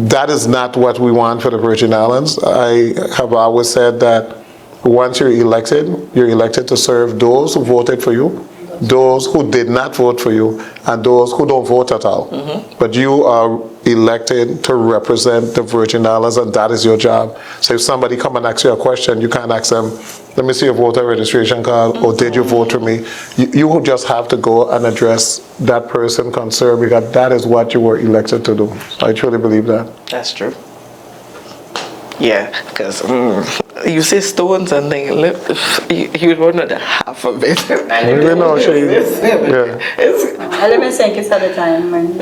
that is not what we want for the Virgin Islands. I have always said that once you're elected to serve those who voted for you, those who did not vote for you, and those who don't vote at all. But you are elected to represent the Virgin Islands, and that is your job. So if somebody come and ask you a question, you can't ask them, let me see your voter registration card, or did you vote for me? You just have to go and address that person concerned, because that is what you were elected to do. I truly believe that. That's true. Yeah, because you say stones and then you don't know the half of it. I live in St. Kitts at the time when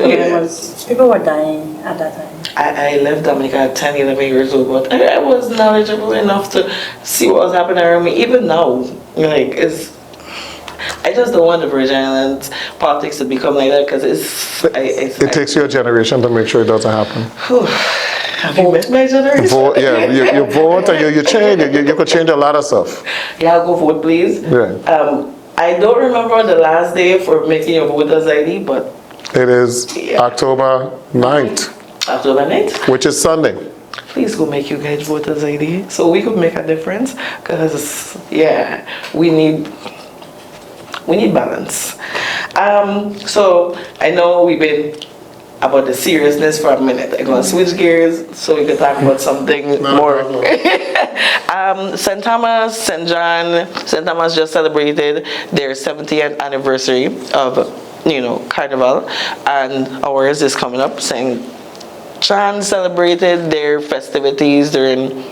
people were dying at that time. I left Dominica at 10, 11 years old, but I was knowledgeable enough to see what was happening around me. Even now, like, I just don't want the Virgin Islands politics to become like that, because it takes you a generation to make sure it doesn't happen. Have you met my generation? Vote, you vote and you change. You could change a lot of stuff. Yeah, go vote, please. Yeah. I don't remember the last day for making your voter's ID, but... It is October 9th. October 9th? Which is Sunday. Please go make you guys voter's ID so we could make a difference, because, we need balance. So, I know we've been about the seriousness for a minute. I'm going to switch gears so we can talk about something more. St. Thomas, St. John, St. Thomas just celebrated their 70th anniversary of, Carnival, and ours is coming up. St. John celebrated their festivities during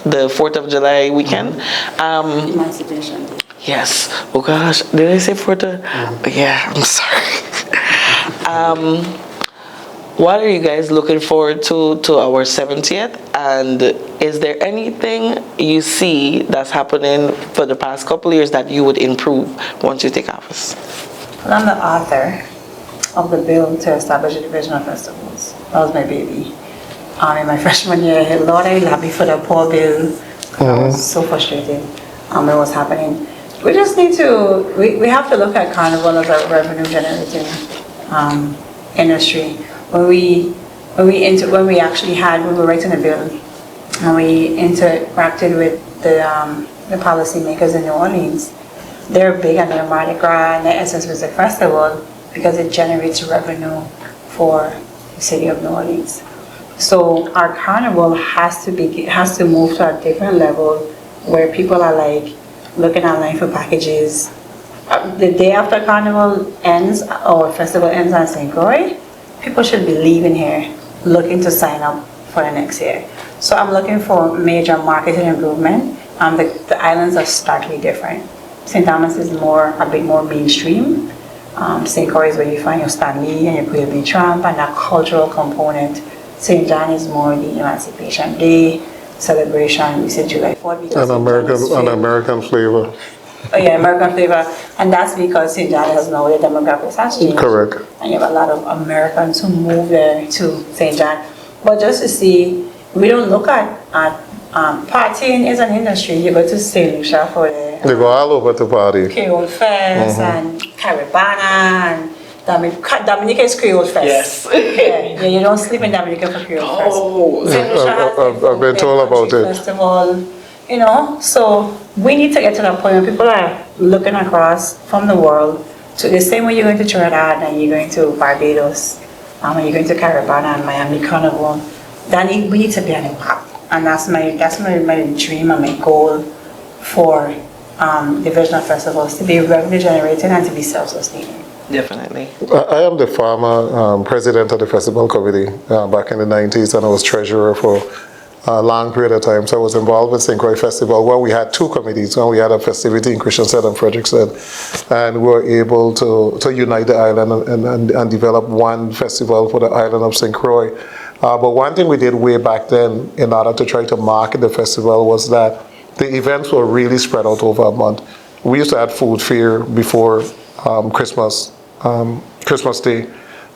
the 4th of July weekend. Emancipation Day. Yes. Oh gosh, did I say 4th of? Yeah, I'm sorry. What are you guys looking forward to our 70th? And is there anything you see that's happening for the past couple of years that you would improve once you take office? Well, I'm the author of the bill to establish a division of festivals. That was my baby. In my freshman year, Lord, I lobbied for the poor bill. I was so frustrated with what's happening. We just need to, we have to look at Carnival as a revenue generating industry. When we were writing the bill, and we interacted with the policymakers in New Orleans, they're big on their Mardi Gras and their Essence Music Festival because it generates revenue for the city of New Orleans. So our carnival has to move to a different level where people are like looking online for packages. The day after carnival ends or festival ends on St. Croix, people should be leaving here looking to sign up for the next year. So I'm looking for major marketing improvement. The islands are starkly different. St. Thomas is a bit more mainstream. St. Croix is where you find your Stanley and your Puyo Beach Tramp and that cultural component. St. John is more the Emancipation Day. celebration. We say July 4th because An American flavor. Oh yeah, American flavor. And that's because St. John has now the demographics has changed. Correct. And you have a lot of Americans who move there to St. John. But just to see, we don't look at partying is an industry. You go to St. Lucia for They go all over to party. Creole Fest and Caribana and Dominica is Creole Fest. Yes. Yeah, you don't sleep in Dominica for Creole Fest. Oh. St. Lucia has I've been told about it. Festival, you know, so we need to get to that point where people are looking across from the world to the same way you're going to Trinidad and you're going to Barbados, and you're going to Caribana and Miami Carnival. We need to be an impact, and that's my dream and my goal for the Visional Festivals, to be revenue generating and to be self-sustaining. Definitely. I am the former president of the festival committee back in the 90s, and I was treasurer for a long period of time. So I was involved with St. Croix Festival, where we had two committees. One, we had a festivity in Christiansted and Frederiksted, and we were able to unite the island and develop one festival for the island of St. Croix. But one thing we did way back then in order to try to market the festival was that the events were really spread out over a month. We used to have food fair before Christmas Day.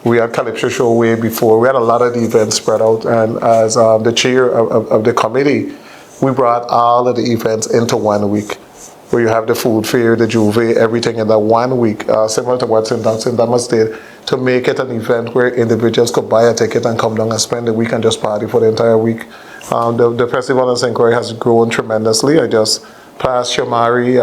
We had Calypso Show way before. We had a lot of the events spread out, and as the chair of the committee, we brought all of the events into 1 week, where you have the food fair, the juve, everything in that 1 week, similar to what St. Thomas did, to make it an event where individuals could buy a ticket and come down and spend the week and just party for the entire week. The festival in St. Croix has grown tremendously. I just passed Shamari,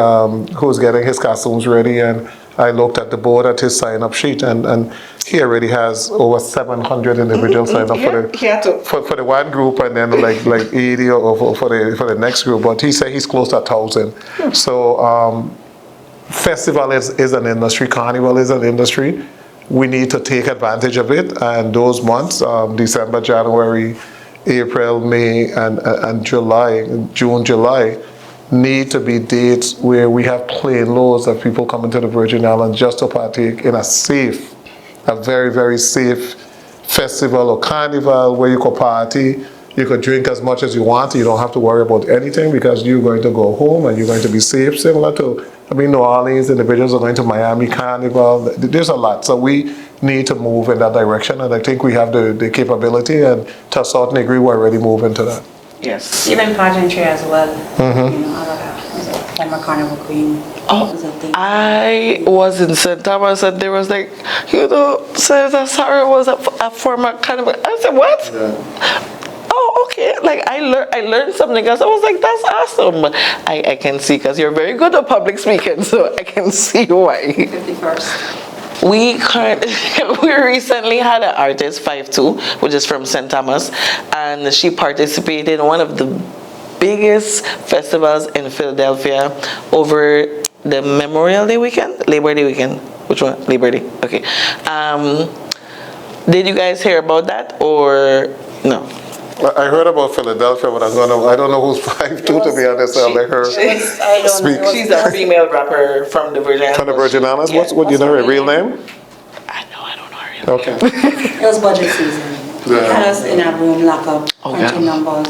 who's getting his costumes ready, and I looked at the board at his sign-up sheet, and he already has over 700 individuals signed up for the one group, and then like 80 or for the next group. But he said he's close to 1,000. So festival is an industry. Carnival is an industry. We need to take advantage of it, and those months, December, January, April, May, and June, July, need to be dates where we have plane loads of people coming to the Virgin Islands just to partake in a very, very safe festival or carnival where you could party, you could drink as much as you want, you don't have to worry about anything because you're going to go home and you're going to be safe, similar to, New Orleans, individuals are going to Miami Carnival, there's a lot. So we need to move in that direction, and I think we have the capability, and to a certain degree we're already moving to that. Yes. Even pageantry as well. You know, as a former carnival queen. Oh, I was in St. Thomas, and there was like, Janelle Sarauw was a former carnival. I said, what? Yeah. Oh, okay. Like I learned something else. I was like, that's awesome. I can see, because you're very good at public speaking, so I can see why. 51st. We recently had an artist, 5'2", which is from St. Thomas, and she participated in one of the biggest festivals in Philadelphia over the Memorial Day weekend, Labor Day weekend. Which one? Labor Day. Okay. Did you guys hear about that or no? I heard about Philadelphia, but I don't know who's 5'2", to be honest. I'll let her speak. She's a female rapper from the Virgin Islands. From the Virgin Islands? Yeah. What do you know her real name? I don't know her real name. Okay. It was budget season. They had us in a room lock up, crunching numbers.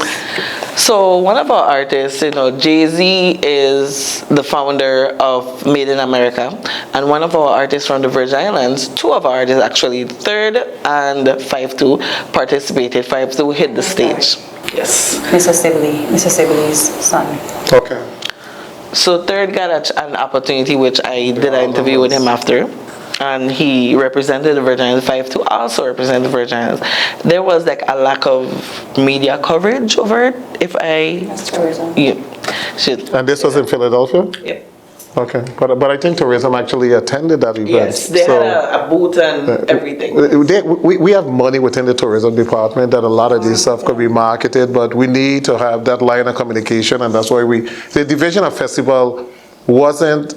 So one of our artists, Jay-Z is the founder of Made in America, and one of our artists from the Virgin Islands, two of our artists actually, Third and 5'2", participated. 5'2" hit the stage. Yes. Mr. Sibley's son. Okay. So Third got an opportunity, which I did an interview with him after. And he represented the Virgin Islands. 5'2" also represented the Virgin Islands. There was like a lack of media coverage over it. That's tourism. Yeah. And this was in Philadelphia? Yep. Okay, but I think tourism actually attended that event. Yes, they had a booth and everything. We have money within the tourism department that a lot of this stuff could be marketed, but we need to have that line of communication, and that's why the division of festival wasn't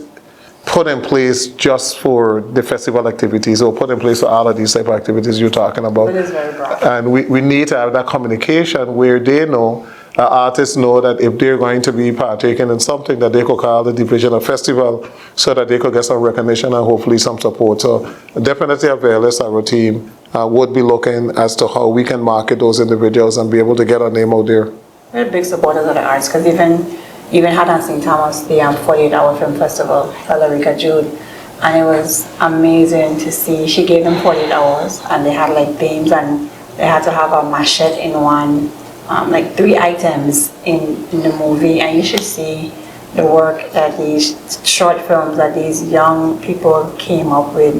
put in place just for the festival activities, or put in place for all of these type of activities you're talking about. It is very broad. And we need to have that communication where they know, artists know that if they're going to be partaking in something, that they could call the division of festival so that they could get some recognition and hopefully some support. So definitely a Vialet, our team, would be looking as to how we can market those individuals and be able to get our name out there. We're big supporters of the arts because even had on St. Thomas the 48-hour film festival, Alarica Jude, and it was amazing to see. She gave them 48 hours, and they had like themes, and they had to have a machete in one, like 3 items in the movie, and you should see the work that these short films that these young people came up with,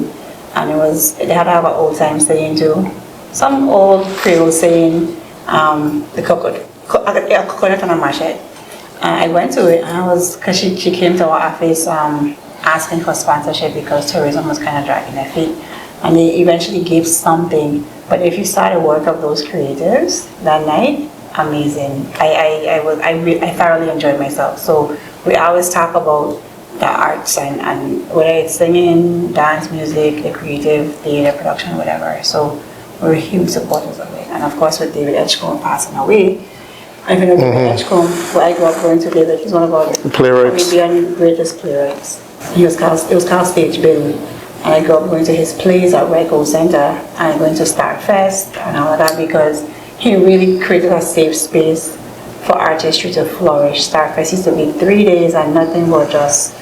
and they had to have an old time saying too, some old Creole saying, the coconut on a machete. I went to it, and because she came to our office asking for sponsorship because tourism was kind of dragging their feet, and they eventually gave something. But if you saw the work of those creatives that night, amazing. I thoroughly enjoyed myself. So we always talk about the arts and whether it's singing, dance, music, the creative, theater, production, whatever. So we're huge supporters of it. And of course with David Edgecombe passing away, I think David Edgecombe, who I grew up going to David, he's one of our Caribbean greatest playwrights. It was called Stage Bill. And I grew up going to his plays at Reco Center and going to Star Fest and all of that because he really created a safe space for artistry to flourish. Star Fest used to be 3 days and nothing but just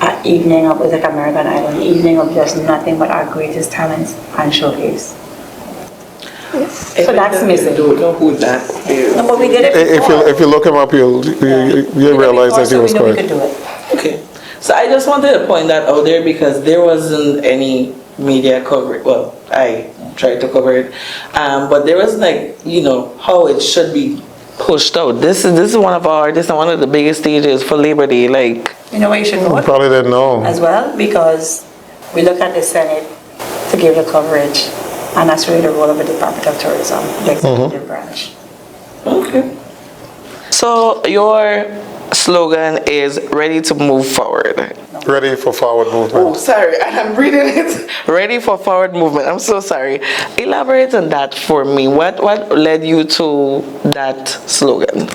an evening of, it was like American Idol, an evening of just nothing but our greatest talents and showcase. So that's missing. I don't know who that is. No, but we did it before. If you look him up, you'll realize that he was so we know we correct. could do it. Okay. So I just wanted to point that out there because there wasn't any media coverage. Well, I tried to cover it, but there was like, how it should be pushed out. This is one of our artists and one of the biggest stages for Labor Day. Like, You know why you should know it? Probably didn't know. As well, because we look at the Senate to give the coverage, and that's really the role of the Department of Tourism, the executive branch. okay. So your slogan is ready to move forward. Ready for forward Oh, movement. sorry, I'm reading it. Ready for forward movement. I'm so sorry. Elaborate on that for me. What led you to that slogan?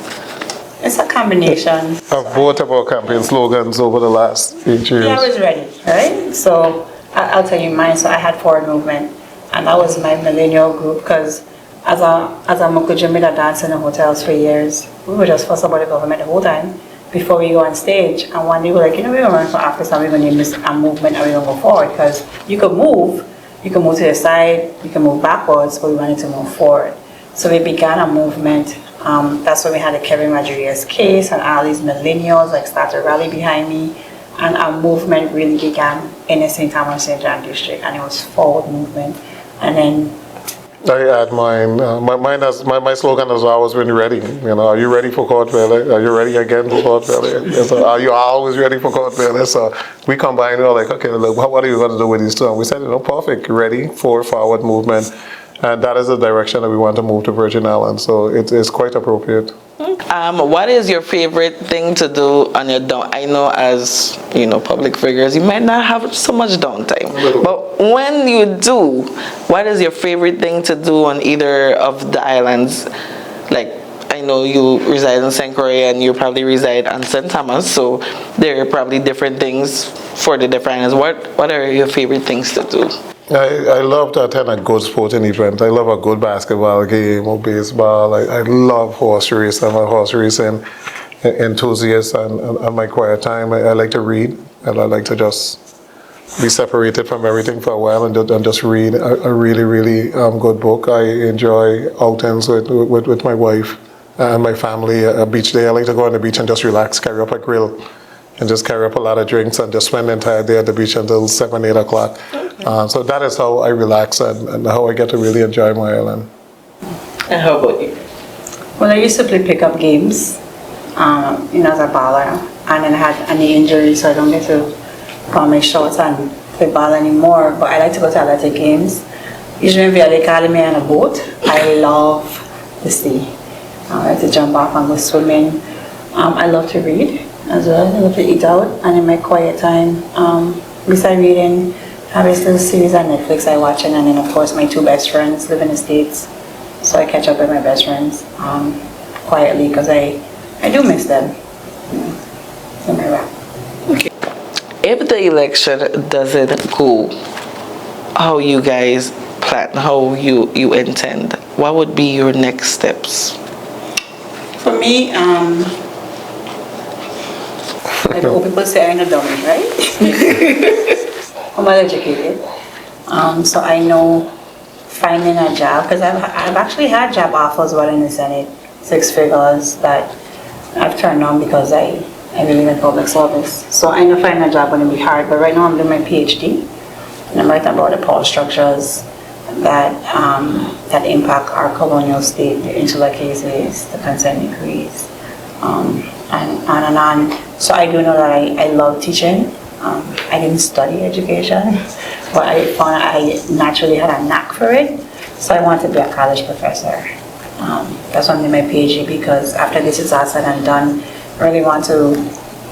It's a combination. Of both of our campaign slogans over the last 8 years. Yeah, I was ready, right? So I'll tell you mine. So I had forward movement, and that was my millennial group because as a Mukujimi that danced in the hotels for years, we were just fussed about the government the whole time before we go on stage. And one day we were like, we're going to run for office and we're going to miss a movement and we're going to go forward because you can move to the side, you can move backwards, but we wanted to move forward. So we began a movement. That's when we had the Kevin Rodriguez case and all these millennials like started to rally behind me. And our movement really began in the St. Thomas St. John district, and it was forward movement. And then I add mine. My slogan has always been ready. Are you ready for court failure? Are you ready again for court failure? So, are you always ready for court failure? So we combined. We were like, okay, look, what are you going to do with these two? And we said, perfect, ready for forward movement, and that is the direction that we want to move to Virgin Islands. So it is quite appropriate. What is your favorite thing to do on your down? I know as public figures, you might not have so much downtime. But when you do, what is your favorite thing to do on either of the islands? Like, I know you reside in St. Croix and you probably reside on St. Thomas, so there are probably different things for the different islands. What are your favorite things to do? I love to attend a good sporting event. I love a good basketball game or baseball. I love horse racing. I'm a horse racing enthusiast, and on my quiet time, I like to read, and I like to just be separated from everything for a while and just read a really, really good book. I enjoy outings with my wife and my family. A beach day, I like to go on the beach and just relax, carry up a grill, and just carry up a lot of drinks and just spend the entire day at the beach until 7, 8 o'clock. So that is how I relax and how I get to really enjoy my island. And how about you? Well, I used to play pickup games, as a baller, and then I had a knee injury, so I don't get to call my shots and play ball anymore. But I like to go to athletic games. Usually in Vialet Academy on a boat. I love the sea. I like to jump off and go swimming. I love to read as well. I love to eat out, and in my quiet time, besides reading, I have this little series on Netflix I watch, and then of course my 2 best friends live in the States, so I catch up with my best friends quietly because I do miss them. So my wrap. Okay. If the election doesn't go how you guys plan, how you intend, what would be your next steps? For me, like old people say, I'm a dummy, right? I'm well educated. So I know finding a job, because I've actually had job offers while in the Senate, 6 figures that I've turned on because I believe in public service. So I know finding a job going to be hard, but right now I'm doing my PhD, and I'm writing about the power structures that that impact our colonial state, the insular cases, the consent decrees, and on and on. So I do know that I love teaching. I didn't study education, but I found I naturally had a knack for it. So I wanted to be a college professor. That's why I'm doing my PhD, because after this is all said and done, I really want to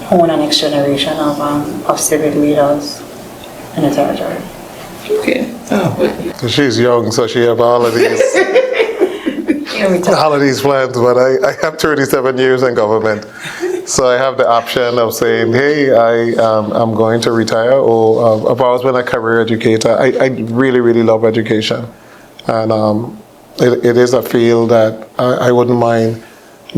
hone a next generation of civic leaders in the territory. Okay. Oh, She's young, so she have all of these plans, but I have 37 years in government. So I have the option of saying, hey, I'm going to retire, or I've always been a career educator. I really, really love education. And it is a field that I wouldn't mind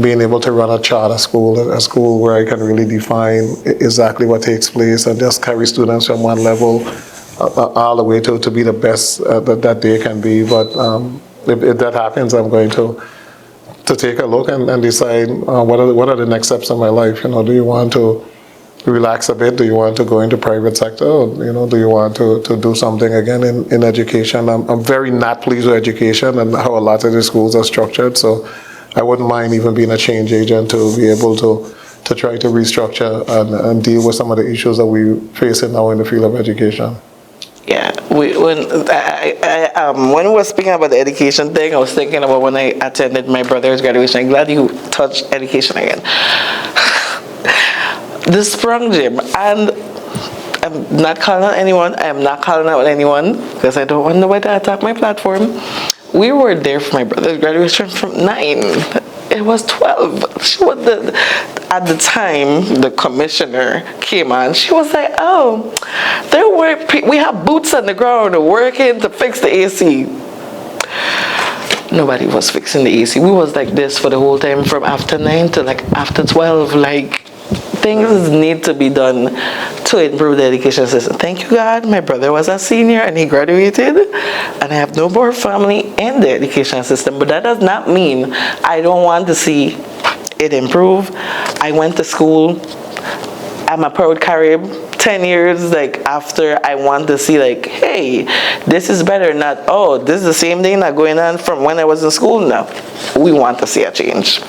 being able to run a charter school, a school where I can really define exactly what takes place and just carry students from one level all the way to be the best that they can be. But if that happens, I'm going to take a look and decide what are the next steps in my life. Do you want to relax a bit? Do you want to go into private sector? Or, do you want to do something again in education? I'm very not pleased with education and how a lot of the schools are structured. So I wouldn't mind even being a change agent to be able to try to restructure and deal with some of the issues that we're facing now in the field of education. yeah. When we were speaking about the education thing, I was thinking about when I attended my brother's graduation. I'm glad you touched education again. The Sprung Gym, and I'm not calling out anyone. I am not calling out anyone because I don't want nobody to attack my platform. We were there for my brother's graduation from 9. It was 12. She was at the time the commissioner came on. She was like, "Oh, we have boots on the ground working to fix the AC." Nobody was fixing the AC. We was like this for the whole time from after 9 to like after 12. Like, things need to be done to improve the education system. Thank you, God. My brother was a senior and he graduated, and I have no more family in the education system. But that does not mean I don't want to see it improve. I went to school. I'm a proud Carib. 10 years after, I want to see hey, this is better. Not, oh, this is the same thing that going on from when I was in school now. We want to see a change.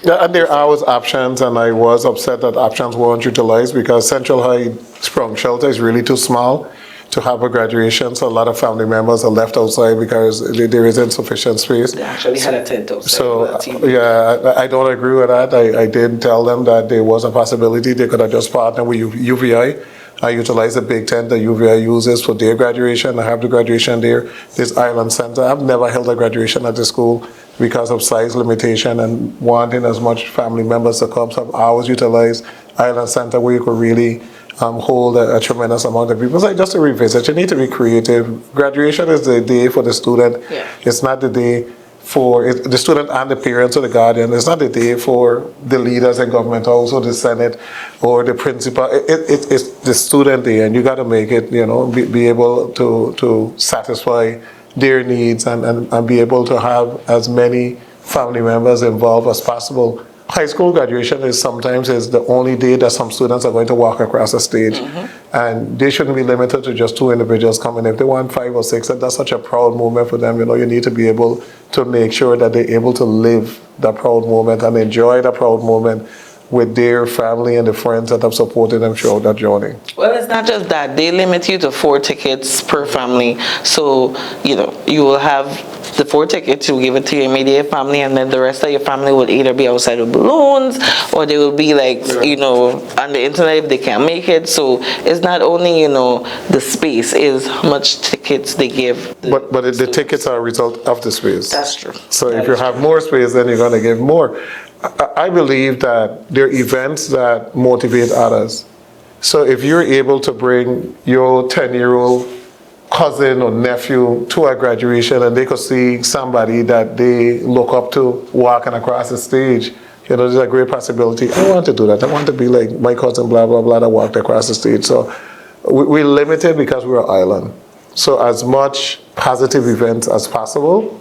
Yeah, and there are always options, and I was upset that options weren't utilized because Central High Sprung Shelter is really too small to have a graduation, so a lot of family members are left outside because there isn't sufficient space. They actually had a tent outside. So, yeah, I don't agree with that. I did tell them that there was a possibility they could have just partnered with UVI. I utilize the big tent that UVI uses for their graduation. I have the graduation there. This Island Center, I've never held a graduation at the school because of size limitation and wanting as much family members to come. So I've always utilized Island Center where you could really hold a tremendous amount of people. It's like just to revisit. You need to be creative. Graduation is the day for the student. Yeah. It's not the day for the student and the parents or the guardian. It's not the day for the leaders in government, also the Senate or the principal. It's the student day, and you got to make it, be able to satisfy their needs and be able to have as many family members involved as possible. High school graduation is sometimes the only day that some students are going to walk across the stage. Mm-hmm. And they shouldn't be limited to just 2 individuals coming. If they want 5 or 6, that's such a proud moment for them. You need to be able to make sure that they're able to live that proud moment and enjoy that proud moment with their family and the friends that have supported them throughout that journey. Well, it's not just that. They limit you to 4 tickets per family. So, you will have the 4 tickets, you give it to your immediate family, and then the rest of your family will either be outside with balloons, or they will be on the internet if they can't make it. So it's not only, the space, is how much tickets they give. But the tickets are a result of the space. That's true. So if you have more space, then you're going to give more. I believe that there are events that motivate others. So if you're able to bring your 10-year-old cousin or nephew to a graduation and they could see somebody that they look up to walking across the stage, there's a great possibility. I want to do that. I want to be like my cousin, blah, blah, blah, that walked across the stage. So we're limited because we're an island. So as much positive events as possible,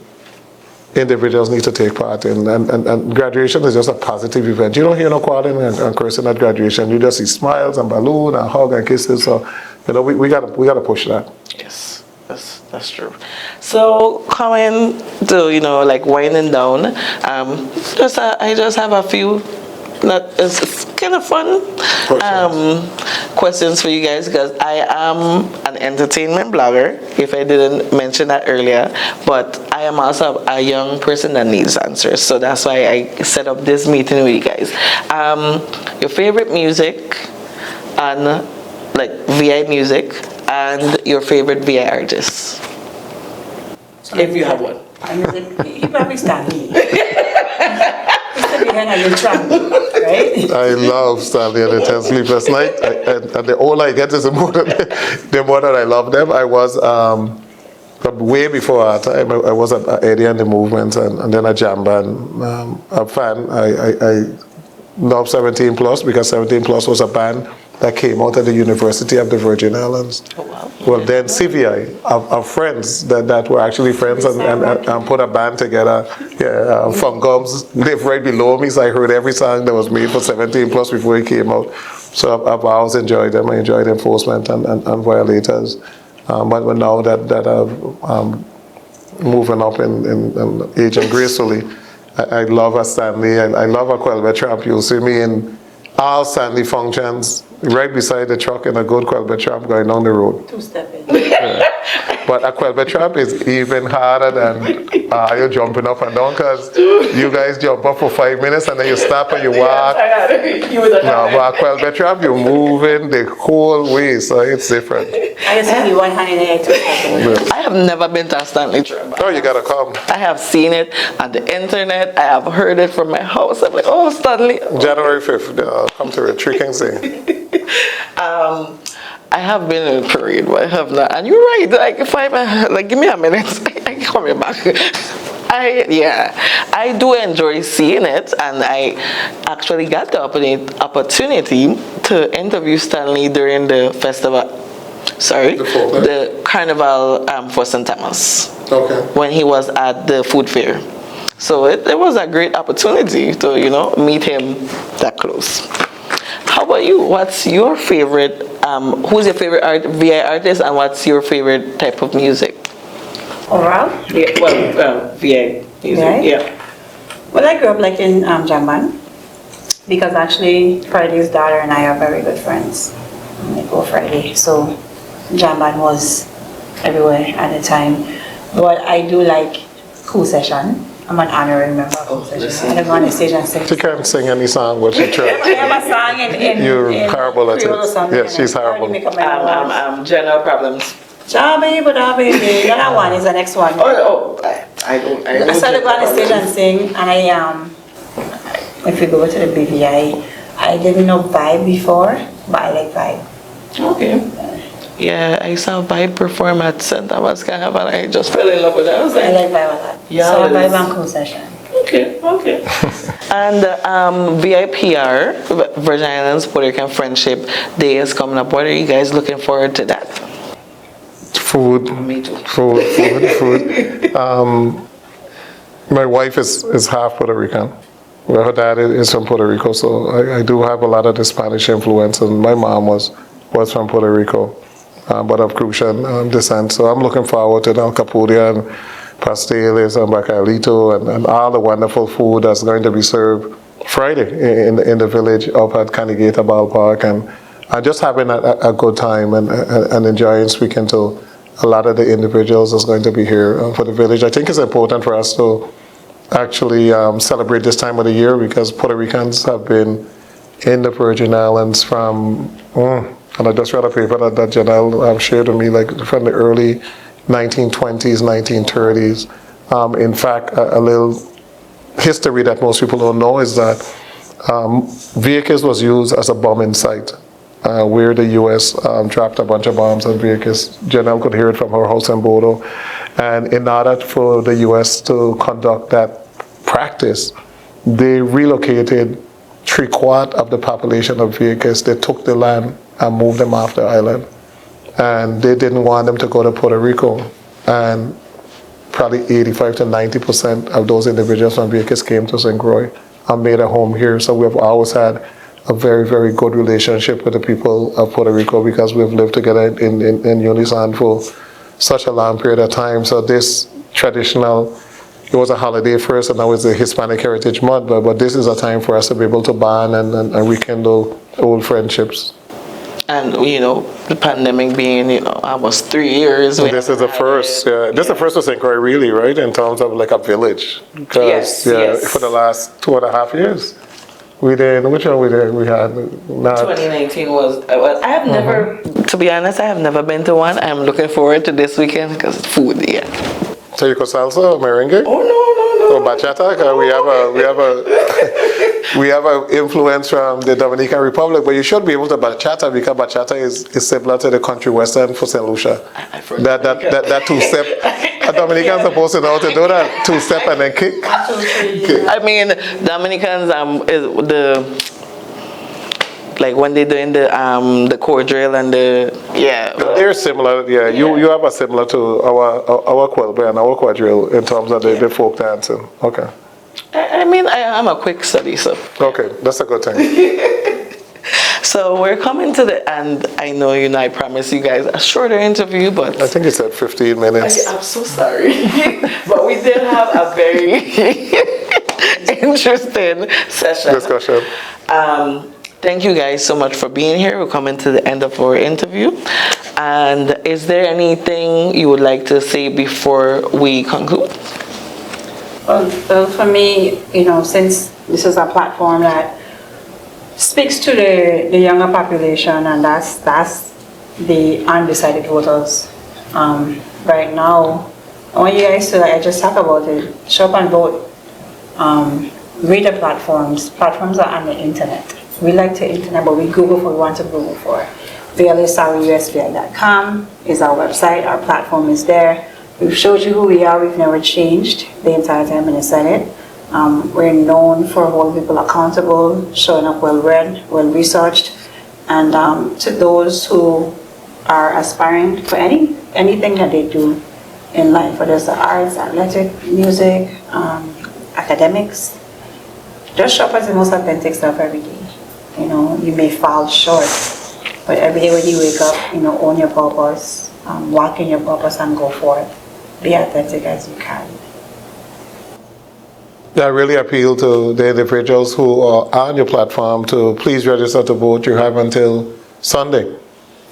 individuals need to take part in. And graduation is just a positive event. You don't hear no quarreling and cursing at graduation. You just see smiles and balloon and hug and kisses. So, we gotta push that. Yes, that's true. So coming to like winding down, I just have a few. It's kind of fun questions for you guys because I am an entertainment blogger, if I didn't mention that earlier, but I am also a young person that needs answers, so that's why I set up this meeting with you guys. Your favorite music and like VI music and your favorite VI artists, if you have one. You probably Stanley. Right? I love Stanley and the 10 Sleepless Night, and all I get is the more that I love them. I was, but way before our time, I was at Eddie and the Movement, and then a jam band. A fan. I love 17 Plus because 17 Plus was a band that came out at the University of the Virgin Islands. Oh, wow. Well, then CVI, our friends that were actually friends and put a band together. Yeah, Funk Gums lived right below me, so I heard every song that was made for 17 Plus before it came out. So I've always enjoyed them. I enjoyed Enforcement and Violators. But now that I'm moving up in age and gracefully, I love a Stanley. I love a Quelbet Tramp. You'll see me in all Stanley functions, right beside the truck in a good Quelbet Tramp going down the road. Two-stepping. Yeah. But a Quelbet Tramp is even harder than you jumping up and down because you guys jump up for 5 minutes and then you stop and you walk. No, but a Quelbet Tramp, you're moving the whole way, so it's different. I just see one hand in the air, two-stepping. I have never been to a Stanley Tramp. Oh, you gotta come. I have seen it on the internet. I have heard it from my house. I'm like, oh, Stanley. January 5th, come to it. Three Kings Day. I have been in a parade, but I have not. And you're right. Like if give me a minute, I can come back. I do enjoy seeing it, and I actually got the opportunity to interview Stanley during the festival. The carnival for St. Thomas. Okay. When he was at the food fair. So it was a great opportunity to meet him that close. How about you? What's your favorite? Who's your favorite VI artist, and what's your favorite type of music? Overall? Yeah, well, VI music. Right? Yeah. Well, I grew up like in Jamban because actually Friday's daughter and I are very good friends. We go Friday, so Jamban was everywhere at the time. But I do like Cool Session. I'm an honorary member of Cool Session. I go on the stage and sing. She can't sing any song, but she tries. I have a song in You're horrible at Creole or it. something, Yes, she's and I already horrible. make up my own. General Problems. Baby, that one is the next one. I don't. So I go on the stage and sing, and if you go to the BVI, I didn't know Vibe before, but I like Vibe. Okay. Yeah, I saw Vibe perform at St. Thomas Carnival, and I just fell in love with it. I was I like, like Vibe a lot. Yeah, So it Vibe is. and Cool Session. okay. And VIPR, Virgin Islands Puerto Rican Friendship Day is coming up. What are you guys looking forward to that? Food. Me too. Food. My wife is half Puerto Rican. Well, her dad is from Puerto Rico, so I do have a lot of the Spanish influence, and my mom was from Puerto Rico, but of Crucian descent. So I'm looking forward to El Capuria and pasteles and bacalito and all the wonderful food that's going to be served Friday in the village up at Canigata Ballpark, and just having a good time and enjoying speaking to a lot of the individuals that's going to be here for the village. I think it's important for us to actually celebrate this time of the year because Puerto Ricans have been in the Virgin Islands from, and I just read a paper that Janelle shared with me, like from the early 1920s, 1930s. In fact, a little history that most people don't know is that Vieques was used as a bombing site where the U.S. dropped a bunch of bombs on Vieques. Janelle could hear it from her house in Bodo. And in order for the U.S. to conduct that practice, they relocated 3/4 of the population of Vieques. They took the land and moved them off the island. And they didn't want them to go to Puerto Rico. And probably 85 to 90% of those individuals from Vieques came to St. Croix and made a home here. So we've always had a very, very good relationship with the people of Puerto Rico because we've lived together in unison for such a long period of time. So this traditional, it was a holiday first and now it's the Hispanic Heritage Month, but this is a time for us to be able to bond and rekindle old friendships. And, the pandemic being, almost 3 years. This is the first, this is the first of St. Croix really, right, in terms of like a village. Yes, yes. For the last 2.5 years. We did, which one we did? We had, not. 2019 was, I have never, to be honest, I have never been to one. I'm looking forward to this weekend because food, yeah. So you go salsa or merengue? Oh, no. Or bachata? 'Cause we have a influence from the Dominican Republic, but you should be able to bachata because bachata is similar to the country western for St. Lucia. That two-step. A Dominican supposed to know how to do that two-step and then kick. I mean, Dominicans is like when they're doing the core drill and They're similar. Yeah, you have a similar to our quilba and our quadrille in terms of the folk dancing. Okay. I mean, I'm a quick study, so. Okay, that's a good thing. So we're coming to the end. I know, I promised you guys a shorter interview, but I think you said 15 minutes. I'm so sorry. But we did have a very interesting session. Discussion. Thank you guys so much for being here. We're coming to the end of our interview. And is there anything you would like to say before we conclude? Well, for me, since this is a platform that speaks to the younger population, and that's the undecided voters. Right now, I want you guys to, I just talk about it, show up and vote. Read the platforms. Platforms are on the internet. We like to internet, but we Google for what we want to Google for. vialesaurusvi.com is our website. Our platform is there. We've showed you who we are. We've never changed the entire time in the Senate. We're known for holding people accountable, showing up well-read, well-researched, and to those who are aspiring for anything that they do in life, whether it's the arts, athletic, music, academics, just show up as the most authentic self every day. You may fall short, but every day when you wake up, own your purpose, walk in your purpose and go for it. Be authentic as you can. I really appeal to the individuals who are on your platform to please register to vote. You have until Sunday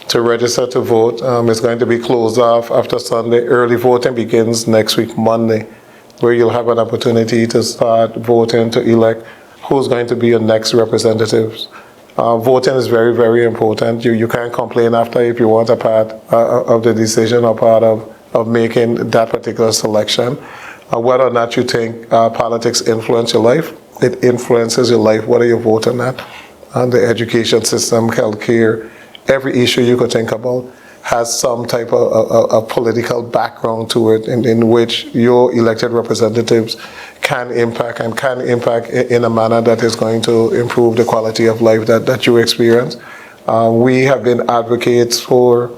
to register to vote. It's going to be closed off after Sunday. Early voting begins next week, Monday, where you'll have an opportunity to start voting to elect who's going to be your next representatives. Voting is very, very important. You can't complain after if you want a part of the decision or part of making that particular selection. Whether or not you think politics influence your life, it influences your life, whether you're voting at. The education system, healthcare, every issue you could think about has some type of political background to it in which your elected representatives can impact in a manner that is going to improve the quality of life that you experience. We have been advocates for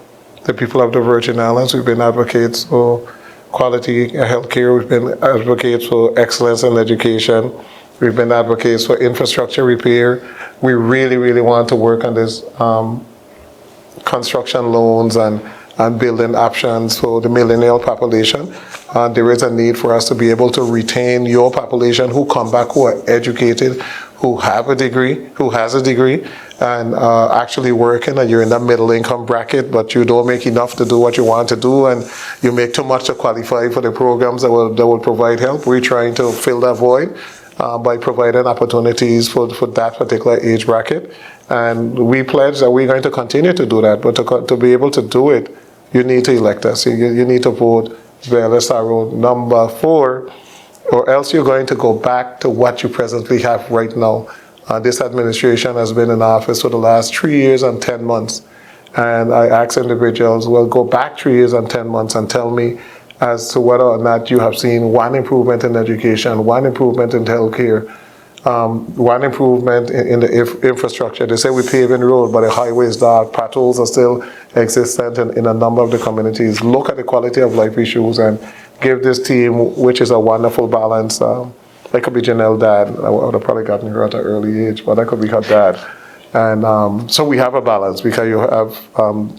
the people of the Virgin Islands. We've been advocates for quality healthcare. We've been advocates for excellence in education. We've been advocates for infrastructure repair. We really, really want to work on this construction loans and building options for the millennial population. There is a need for us to be able to retain your population who come back, who are educated, who have a degree, who has a degree, and actually working, and you're in that middle income bracket, but you don't make enough to do what you want to do, and you make too much to qualify for the programs that will provide help. We're trying to fill that void by providing opportunities for that particular age bracket. And we pledge that we're going to continue to do that, but to be able to do it, you need to elect us. You need to vote Janelle Sarauw number 4, or else you're going to go back to what you presently have right now. This administration has been in office for the last 3 years and 10 months. And I ask individuals, well, go back 3 years and 10 months and tell me as to whether or not you have seen one improvement in education, one improvement in healthcare, one improvement in the infrastructure. They say we paving road, but the highway is dark. Potholes are still existent in a number of the communities. Look at the quality of life issues and give this team, which is a wonderful balance. That could be Janelle dad. I would have probably gotten her at an early age, but that could be her dad. And so we have a balance because you have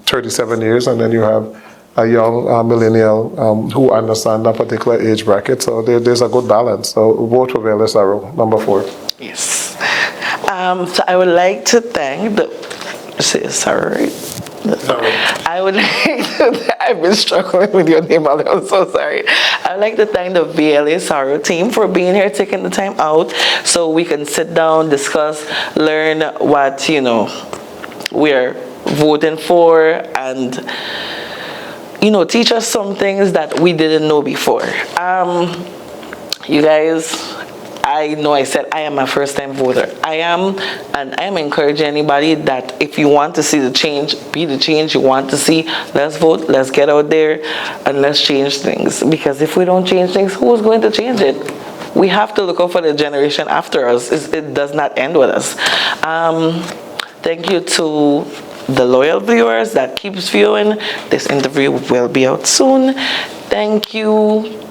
37 years and then you have a young millennial who understand that particular age bracket. So there's a good balance. So vote for Vialet Sarauw, number 4. Yes. So I would like to thank the, sorry. I would like to, I've been struggling with your name, I'm so sorry. I would like to thank the Vialet Sarauw team for being here, taking the time out so we can sit down, discuss, learn what, you know, we're voting for, and, you know, teach us some things that we didn't know before. You guys, I know I said I am a first-time voter. I am, and I am encouraging anybody that if you want to see the change, be the change you want to see. Let's vote, let's get out there, and let's change things. Because if we don't change things, who is going to change it? We have to look out for the generation after us. It does not end with us. Thank you to the loyal viewers that keeps viewing. This interview will be out soon. Thank you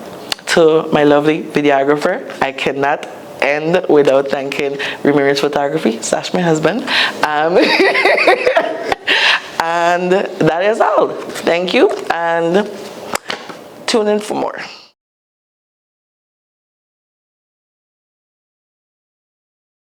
to my lovely videographer. I cannot end without thanking Ramirez Photography / my husband. And that is all. Thank you, and tune in for more.